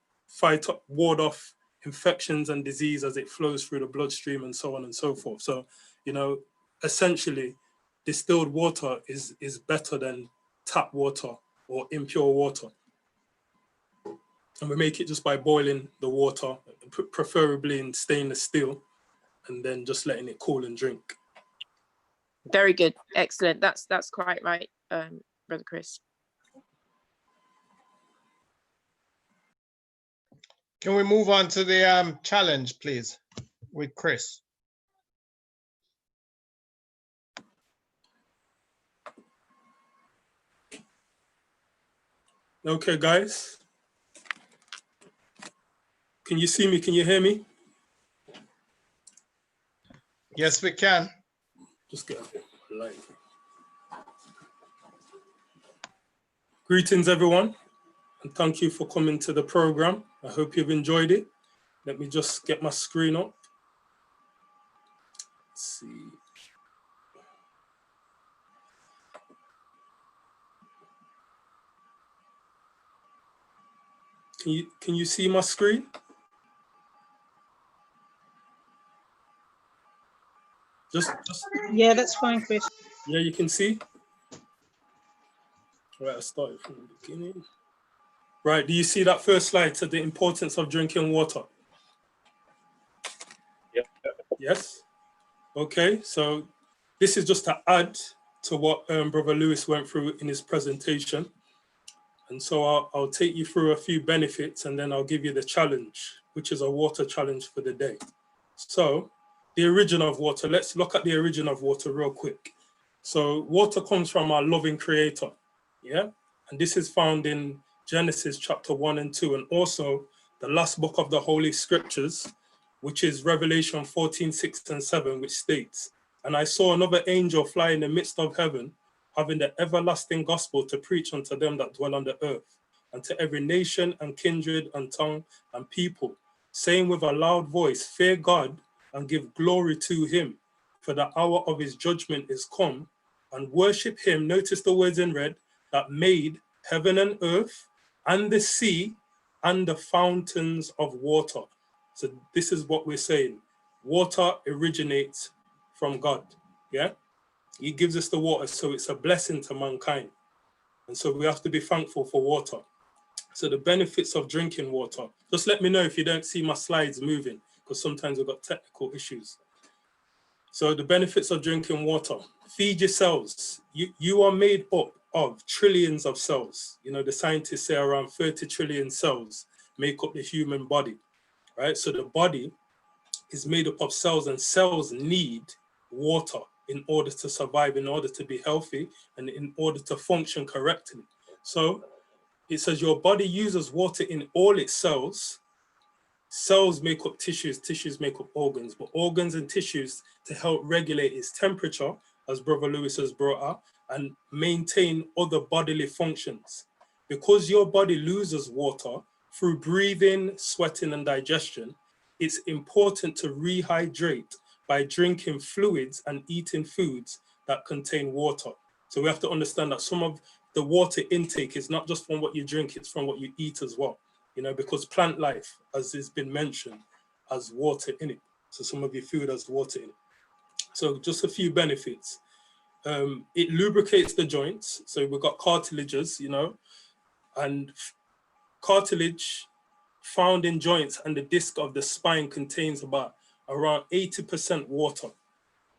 ward off infections and disease as it flows through the bloodstream and so on and so forth. So, you know, essentially distilled water is better than tap water or impure water. And we make it just by boiling the water, preferably in stainless steel, and then just letting it cool and drink. Very good. Excellent. That's quite right, Brother Chris. Can we move on to the challenge, please, with Chris? Okay, guys. Can you see me? Can you hear me? Yes, we can. Just get a light. Greetings, everyone, and thank you for coming to the program. I hope you've enjoyed it. Let me just get my screen up. Let's see. Can you see my screen? Just Yeah, that's fine, Chris. Yeah, you can see. Right, I started from the beginning. Right, do you see that first slide to the importance of drinking water? Yeah. Yes? Okay, so this is just to add to what Brother Lewis went through in his presentation. And so I'll take you through a few benefits and then I'll give you the challenge, which is a water challenge for the day. So the origin of water, let's look at the origin of water real quick. So water comes from our loving creator, yeah? And this is found in Genesis chapter 1 and 2, and also the last book of the Holy Scriptures, which is Revelation 14, 6 and 7, which states, "And I saw another angel fly in the midst of heaven, having the everlasting gospel to preach unto them that dwell on the earth, and to every nation and kindred and tongue and people, saying with a loud voice, fear God and give glory to him, for the hour of his judgment is come, and worship him," notice the words in red, "that made heaven and earth and the sea and the fountains of water." So this is what we're saying. Water originates from God, yeah? He gives us the water, so it's a blessing to mankind. And so we have to be thankful for water. So the benefits of drinking water, just let me know if you don't see my slides moving, because sometimes we've got technical issues. So the benefits of drinking water: feed your cells. You are made up of trillions of cells. You know, the scientists say around 30 trillion cells make up the human body, right? So the body is made up of cells, and cells need water in order to survive, in order to be healthy, and in order to function correctly. So it says your body uses water in all its cells. Cells make up tissues, tissues make up organs, but organs and tissues to help regulate its temperature, as Brother Lewis has brought up, and maintain other bodily functions. Because your body loses water through breathing, sweating, and digestion, it's important to rehydrate by drinking fluids and eating foods that contain water. So we have to understand that some of the water intake is not just from what you drink, it's from what you eat as well. You know, because plant life, as has been mentioned, has water in it. So some of your food has water in it. So just a few benefits. It lubricates the joints. So we've got cartilages, you know, and cartilage found in joints and the disc of the spine contains about around 80% water.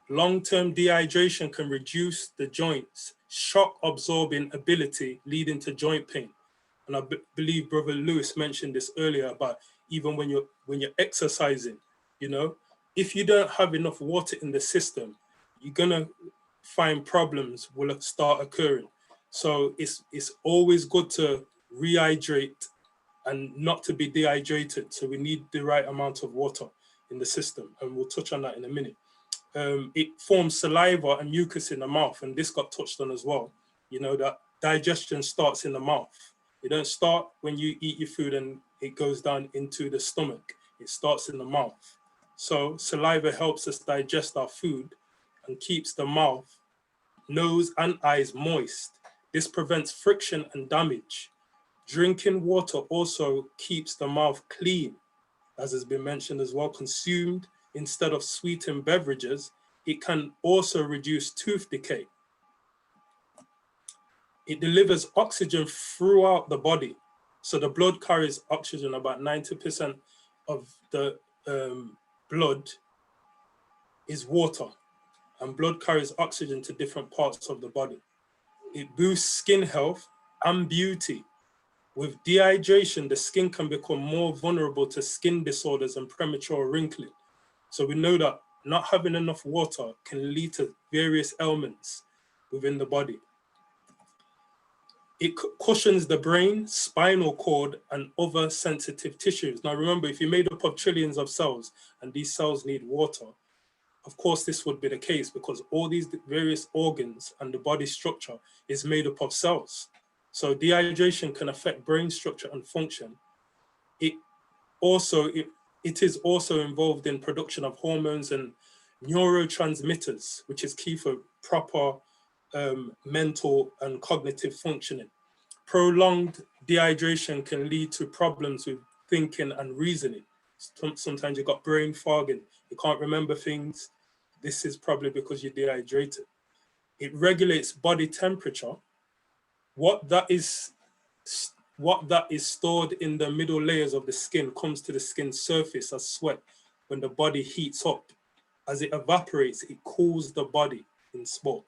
Long-term dehydration can reduce the joints' shock absorbing ability, leading to joint pain. And I believe Brother Lewis mentioned this earlier about even when you're exercising, you know, if you don't have enough water in the system, you're gonna find problems will start occurring. So it's always good to rehydrate and not to be dehydrated. So we need the right amount of water in the system, and we'll touch on that in a minute. It forms saliva and mucus in the mouth, and this got touched on as well. You know, that digestion starts in the mouth. It don't start when you eat your food and it goes down into the stomach. It starts in the mouth. So saliva helps us digest our food and keeps the mouth, nose, and eyes moist. This prevents friction and damage. Drinking water also keeps the mouth clean, as has been mentioned as well. Consumed instead of sweetened beverages, it can also reduce tooth decay. It delivers oxygen throughout the body. So the blood carries oxygen, about 90% of the blood is water, and blood carries oxygen to different parts of the body. It boosts skin health and beauty. With dehydration, the skin can become more vulnerable to skin disorders and premature wrinkling. So we know that not having enough water can lead to various ailments within the body. It cushions the brain, spinal cord, and other sensitive tissues. Now remember, if you're made up of trillions of cells and these cells need water, of course this would be the case because all these various organs and the body structure is made up of cells. So dehydration can affect brain structure and function. It is also involved in production of hormones and neurotransmitters, which is key for proper mental and cognitive functioning. Prolonged dehydration can lead to problems with thinking and reasoning. Sometimes you've got brain fog and you can't remember things. This is probably because you're dehydrated. It regulates body temperature. What that is what that is stored in the middle layers of the skin comes to the skin's surface as sweat. When the body heats up, as it evaporates, it cools the body in sport.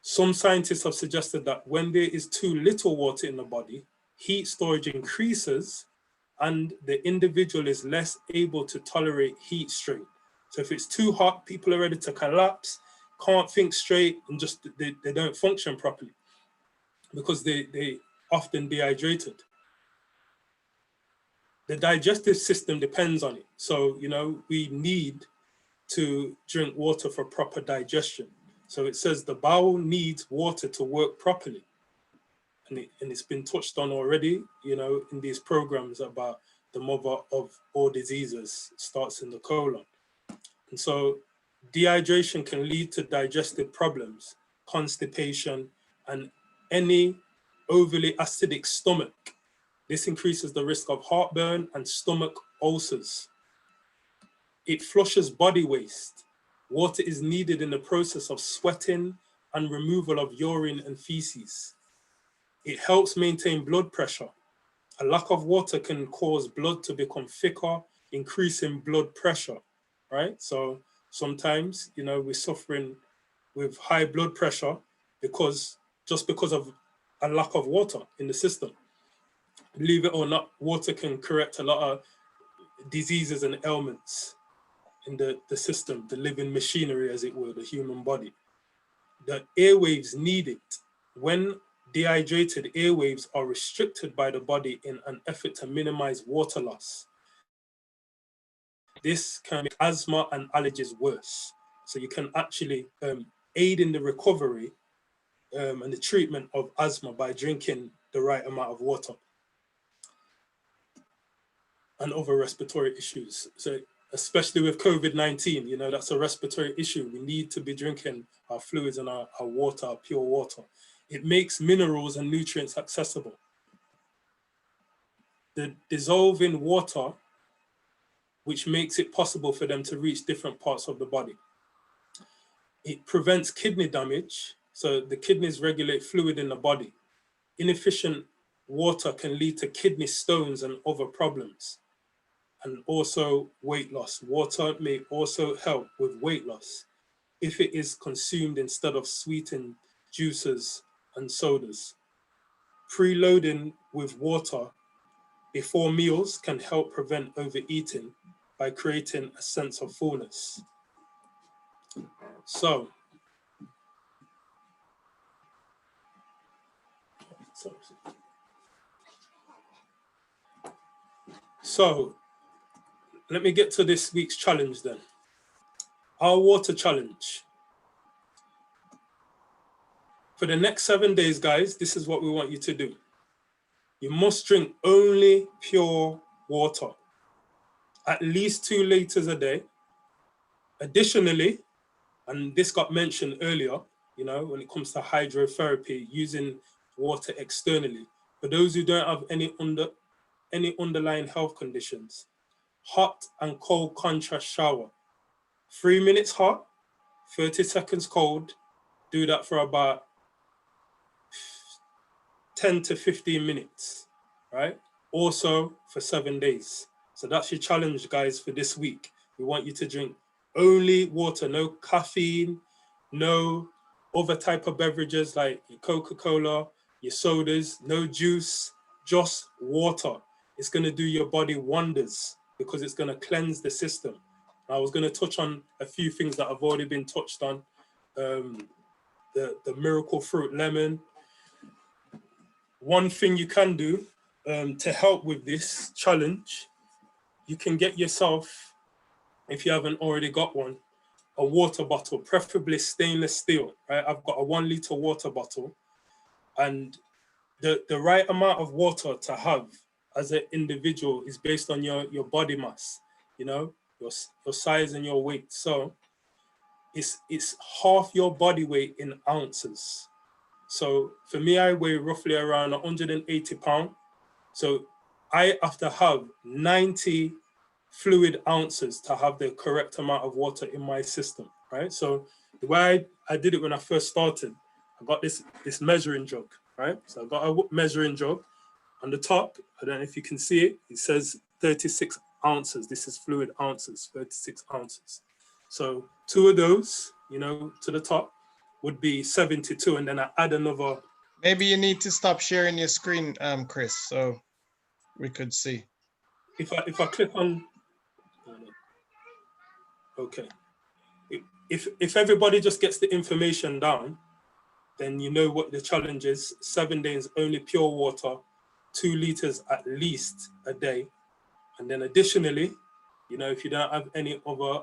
Some scientists have suggested that when there is too little water in the body, heat storage increases and the individual is less able to tolerate heat strain. So if it's too hot, people are ready to collapse, can't think straight, and just they don't function properly because they often dehydrated. The digestive system depends on it. So, you know, we need to drink water for proper digestion. So it says the bowel needs water to work properly. And it's been touched on already, you know, in these programs about the mother of all diseases starts in the colon. And so dehydration can lead to digestive problems, constipation, and any overly acidic stomach. This increases the risk of heartburn and stomach ulcers. It flushes body waste. Water is needed in the process of sweating and removal of urine and feces. It helps maintain blood pressure. A lack of water can cause blood to become thicker, increasing blood pressure, right? So sometimes, you know, we're suffering with high blood pressure because of a lack of water in the system. Believe it or not, water can correct a lot of diseases and ailments in the system, the living machinery, as it were, the human body. The airwaves need it. When dehydrated, airwaves are restricted by the body in an effort to minimize water loss. This can make asthma and allergies worse. So you can actually aid in the recovery and the treatment of asthma by drinking the right amount of water and other respiratory issues. So especially with COVID-19, you know, that's a respiratory issue. We need to be drinking our fluids and our water, our pure water. It makes minerals and nutrients accessible. The dissolving water, which makes it possible for them to reach different parts of the body. It prevents kidney damage. So the kidneys regulate fluid in the body. Inefficient water can lead to kidney stones and other problems. And also weight loss. Water may also help with weight loss if it is consumed instead of sweetened juices and sodas. Preloading with water before meals can help prevent overeating by creating a sense of fullness. So let me get to this week's challenge then. Our water challenge. For the next 7 days, guys, this is what we want you to do. You must drink only pure water, at least 2 liters a day. Additionally, and this got mentioned earlier, you know, when it comes to hydrotherapy, using water externally. For those who don't have any underlying health conditions, hot and cold contrast shower. 3 minutes hot, 30 seconds cold. Do that for about 10 to 15 minutes, right? Also for 7 days. So that's your challenge, guys, for this week. We want you to drink only water, no caffeine, no other type of beverages like your Coca-Cola, your sodas, no juice, just water. It's going to do your body wonders because it's going to cleanse the system. I was going to touch on a few things that have already been touched on. The miracle fruit lemon. One thing you can do to help with this challenge, you can get yourself, if you haven't already got one, a water bottle, preferably stainless steel, right? I've got a 1 liter water bottle, and the right amount of water to have as an individual is based on your body mass, you know, your size and your weight. So it's half your body weight in ounces. So for me, I weigh roughly around 180 pounds. So I have to have 90 fluid ounces to have the correct amount of water in my system, right? So the way I did it when I first started, I got this measuring jug, right? So I got a measuring jug, on the top, I don't know if you can see it, it says 36 ounces. This is fluid ounces, 36 ounces. So 2 of those, you know, to the top would be 72, and then I add another. Maybe you need to stop sharing your screen, Chris, so we could see. If I click on, okay. If everybody just gets the information down, then you know what the challenge is. 7 days, only pure water, 2 liters at least a day. And then additionally, you know, if you don't have any other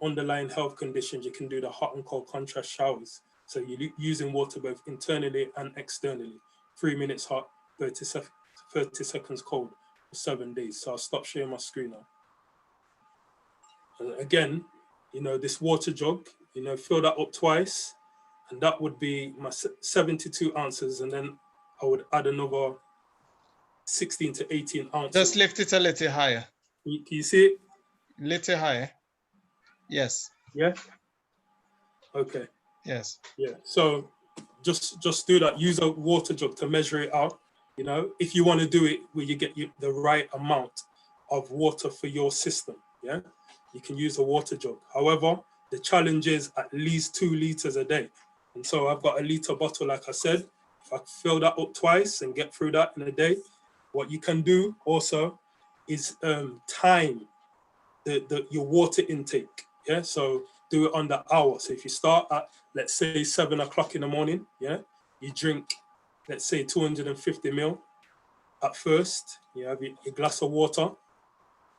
underlying health conditions, you can do the hot and cold contrast showers. So you're using water both internally and externally. 3 minutes hot, 30 seconds cold for 7 days. So I'll stop sharing my screen now. And again, you know, this water jug, you know, fill that up twice, and that would be my 72 ounces. And then I would add another 16 to 18 ounces. Just lift it a little higher. Can you see it? Little higher. Yes. Yeah. Okay. Yes. Yeah. So just do that. Use a water jug to measure it out. You know, if you want to do it where you get the right amount of water for your system, yeah, you can use a water jug. However, the challenge is at least 2 liters a day. And so I've got a liter bottle, like I said. If I fill that up twice and get through that in a day, what you can do also is time your water intake. Yeah, so do it on the hour. So if you start at, let's say, 7 o'clock in the morning, yeah, you drink, let's say, 250 ml at first. You have your glass of water,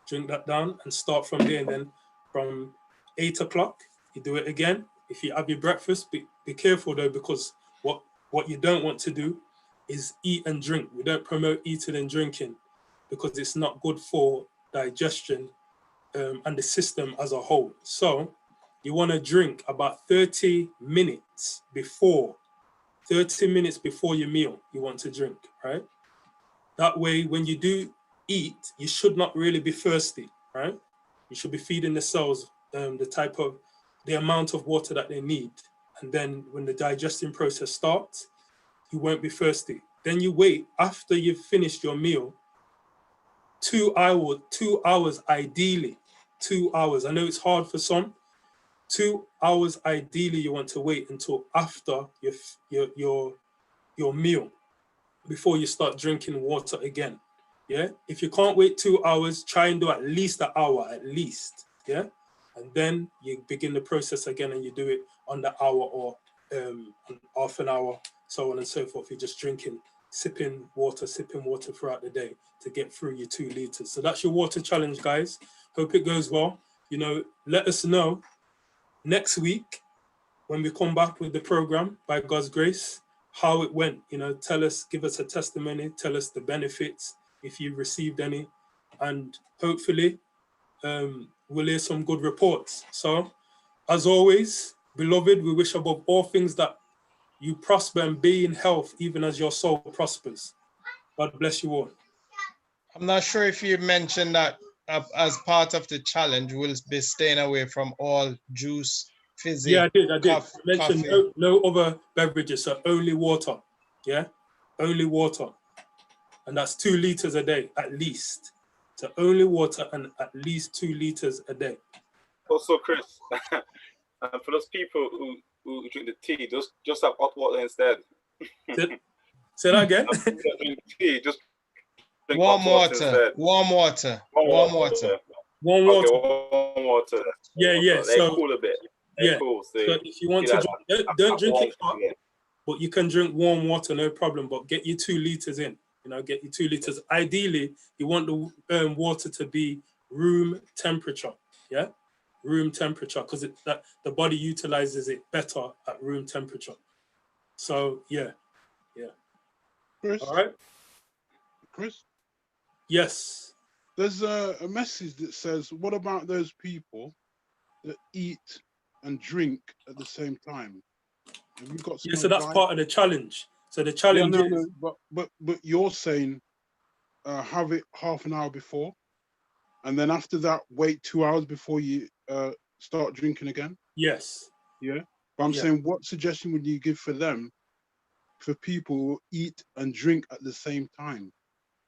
drink that down, and start from there. And then from 8 o'clock, you do it again. If you have your breakfast, be careful though, because what you don't want to do is eat and drink. We don't promote eating and drinking because it's not good for digestion and the system as a whole. So you want to drink about 30 minutes before your meal, you want to drink, right? That way, when you do eat, you should not really be thirsty, right? You should be feeding the cells the amount of water that they need. And then when the digestion process starts, you won't be thirsty. Then you wait after you've finished your meal, 2 hours ideally, 2 hours. I know it's hard for some. 2 hours ideally you want to wait until after your meal before you start drinking water again. Yeah. If you can't wait 2 hours, try and do at least an hour, at least. Yeah. And then you begin the process again, and you do it on the hour or half an hour, so on and so forth. You're just sipping water throughout the day to get through your 2 liters. So that's your water challenge, guys. Hope it goes well. You know, let us know next week when we come back with the program, by God's grace, how it went. You know, give us a testimony, tell us the benefits if you received any, and hopefully we'll hear some good reports. So as always, beloved, we wish above all things that you prosper and be in health, even as your soul prospers. God bless you all. I'm not sure if you mentioned that as part of the challenge, we'll be staying away from all juice, fizzy. Yeah, I did. I mentioned coffee. no other beverages, so only water. Yeah, only water. And that's 2 liters a day, at least. So only water and at least 2 liters a day. Also, Chris, for those people who drink the tea, just have hot water instead. Say that again. Drink tea, just drink warm hot water. instead. Warm water. Warm water. Okay, warm water. Yeah. They So cool a bit. yeah. Cool. So if you want to drink, don't drink it hot, but you can drink warm water, no problem. But get your 2 liters in. You know, get your 2 liters. Ideally, you want the water to be room temperature. Yeah, room temperature, because the body utilizes it better at room temperature. So yeah. Chris. All right. Chris. Yes. There's a message that says, "What about those people that eat and drink at the same time?" Have you got? Yeah. So that's part of the challenge. So the challenge is. But you're saying have it half an hour before, and then after that wait 2 hours before you start drinking again. Yes. Yeah. But I'm saying, what suggestion would you give for them for people who eat and drink at the same time?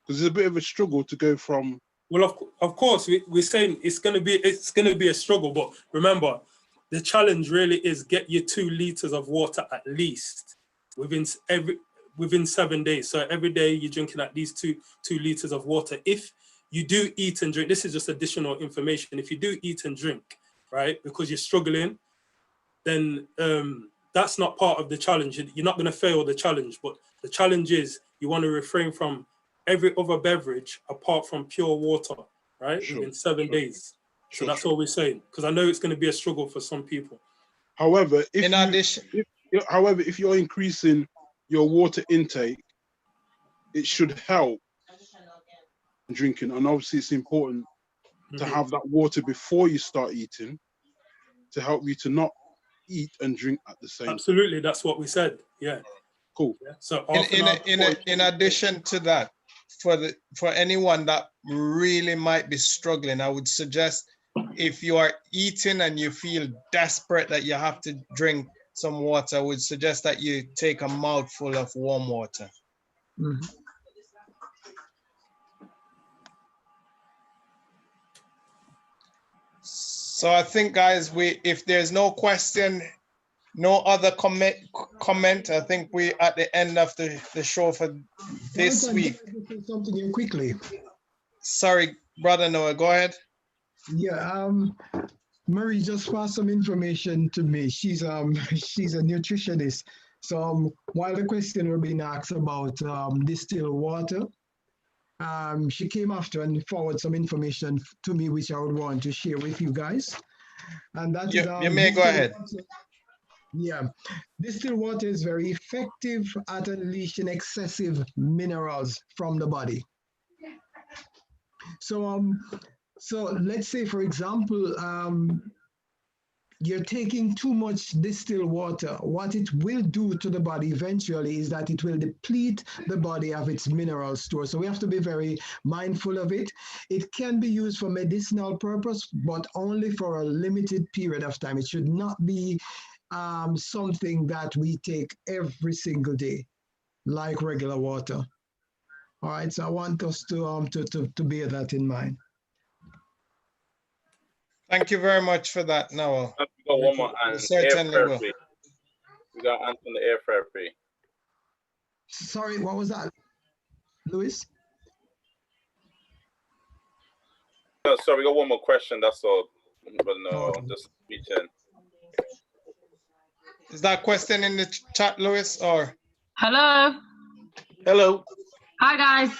Because it's a bit of a struggle to go from. Well, of course, we're saying it's gonna be a struggle, but remember, the challenge really is get your 2 liters of water at least within 7 days. So every day you're drinking at least two liters of water. If you do eat and drink, this is just additional information. If you do eat and drink, right, because you're struggling, then that's not part of the challenge. You're not going to fail the challenge, but the challenge is you want to refrain from every other beverage apart from pure water, right, within 7 days. So that's all we're saying, because I know it's going to be a struggle for some people. However, if you're increasing your water intake, it should help drinking. And obviously it's important to have that water before you start eating to help you to not eat and drink at the same Absolutely, time. that's what we said. Yeah. Cool. Yeah. So in addition to that, for anyone that really might be struggling, I would suggest if you are eating and you feel desperate that you have to drink some water, I would suggest that you take a mouthful of warm water. Mm-hmm. So I think, guys, if there's no question, no other comment, I think we at the end of the show for this week. Something here quickly. Sorry, brother Noah, go ahead. Yeah, Marie just passed some information to me. She's a nutritionist. So while the question were being asked about distilled water, she came after and forwarded some information to me, which I would want to share with you guys. And that is, you may go ahead. Yeah, distilled water is very effective at unleashing excessive minerals from the body. So, so let's say, for example, you're taking too much distilled water. What it will do to the body eventually is that it will deplete the body of its mineral store. So we have to be very mindful of it. It can be used for medicinal purpose, but only for a limited period of time. It should not be something that we take every single day, like regular water. All right, so I want us to bear that in mind. Thank you very much for that, Noah. We got one more, and certainly air will. therapy. We got Ant on the air therapy. Sorry, what was that, Louis? No, sorry, we got one more question. That's all. But no, just reaching. Is that question in the chat, Louis, or? Hello. Hello. Hi guys.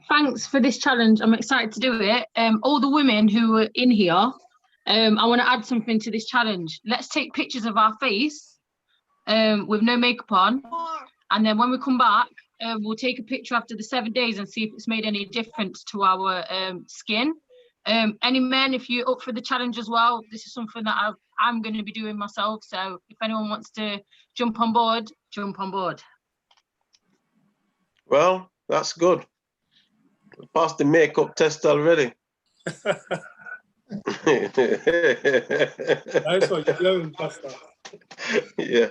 Thanks for this challenge. I'm excited to do it. All the women who are in here, I want to add something to this challenge. Let's take pictures of our face with no makeup on, and then when we come back, we'll take a picture after the 7 days and see if it's made any difference to our skin. Any men, if you're up for the challenge as well, this is something that I'm going to be doing myself. So if anyone wants to jump on board, jump on board. Well, that's good. We passed the makeup test already. Nice one, you're blowing, Pastor. Yeah.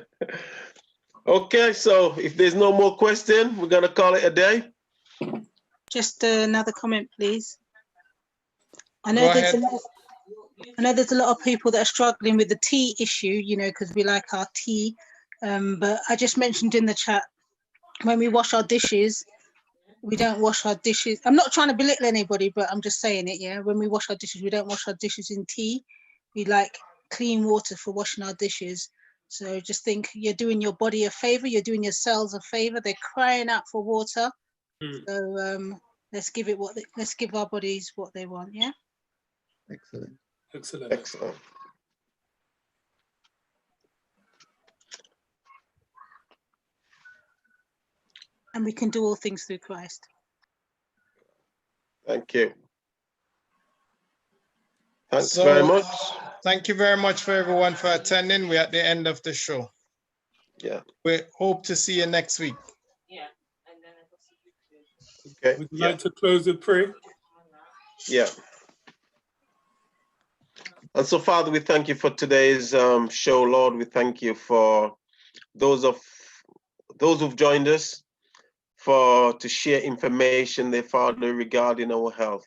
Okay, so if there's no more question, we're gonna call it a day. Just another comment, please. I know there's a lot of people that are struggling with the tea issue, you know, because we like our tea. But I just mentioned in the chat, when we wash our dishes, we don't wash our dishes. I'm not trying to belittle anybody, but I'm just saying it, yeah. When we wash our dishes, we don't wash our dishes in tea. We like clean water for washing our dishes. So just think you're doing your body a favor, you're doing your cells a favor. They're crying out for water. So let's give our bodies what they want, yeah? Excellent. Excellent. Excellent. And we can do all things through Christ. Thank you. Thanks very much. Thank you very much for everyone for attending. We're at the end of the show. Yeah. We hope to see you next week. Yeah. Okay. Would you like to close with prayer? Yeah. And so, Father, we thank you for today's show, Lord. We thank you for those of those who've joined us to share information, their Father, regarding our health.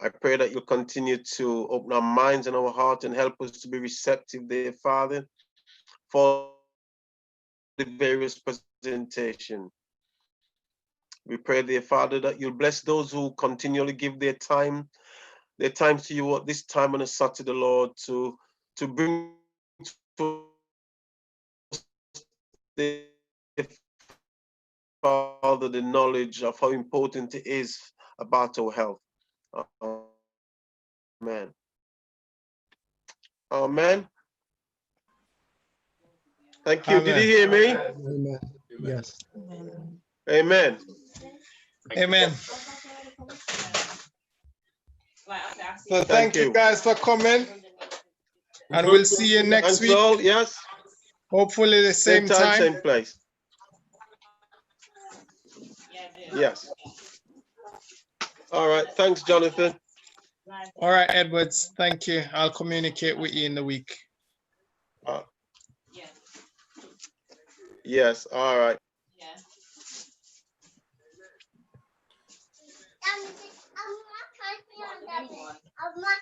I pray that you'll continue to open our minds and our heart and help us to be receptive, dear Father, for the various presentation. We pray, dear Father, that you'll bless those who continually give their time to you at this time on a Saturday, Lord, to bring to the Father the knowledge of how important it is about our health. Amen. Amen. Thank you. Amen. Did you hear me? Amen. Yes. Amen. Amen. So thank you guys for coming. And we'll see you next Thanks week. all, yes. Hopefully the same time. Same place. Yes. All right. Thanks, Jonathan. All right, Edwards. Thank you. I'll communicate with you in the week. Yes. All right. I'm not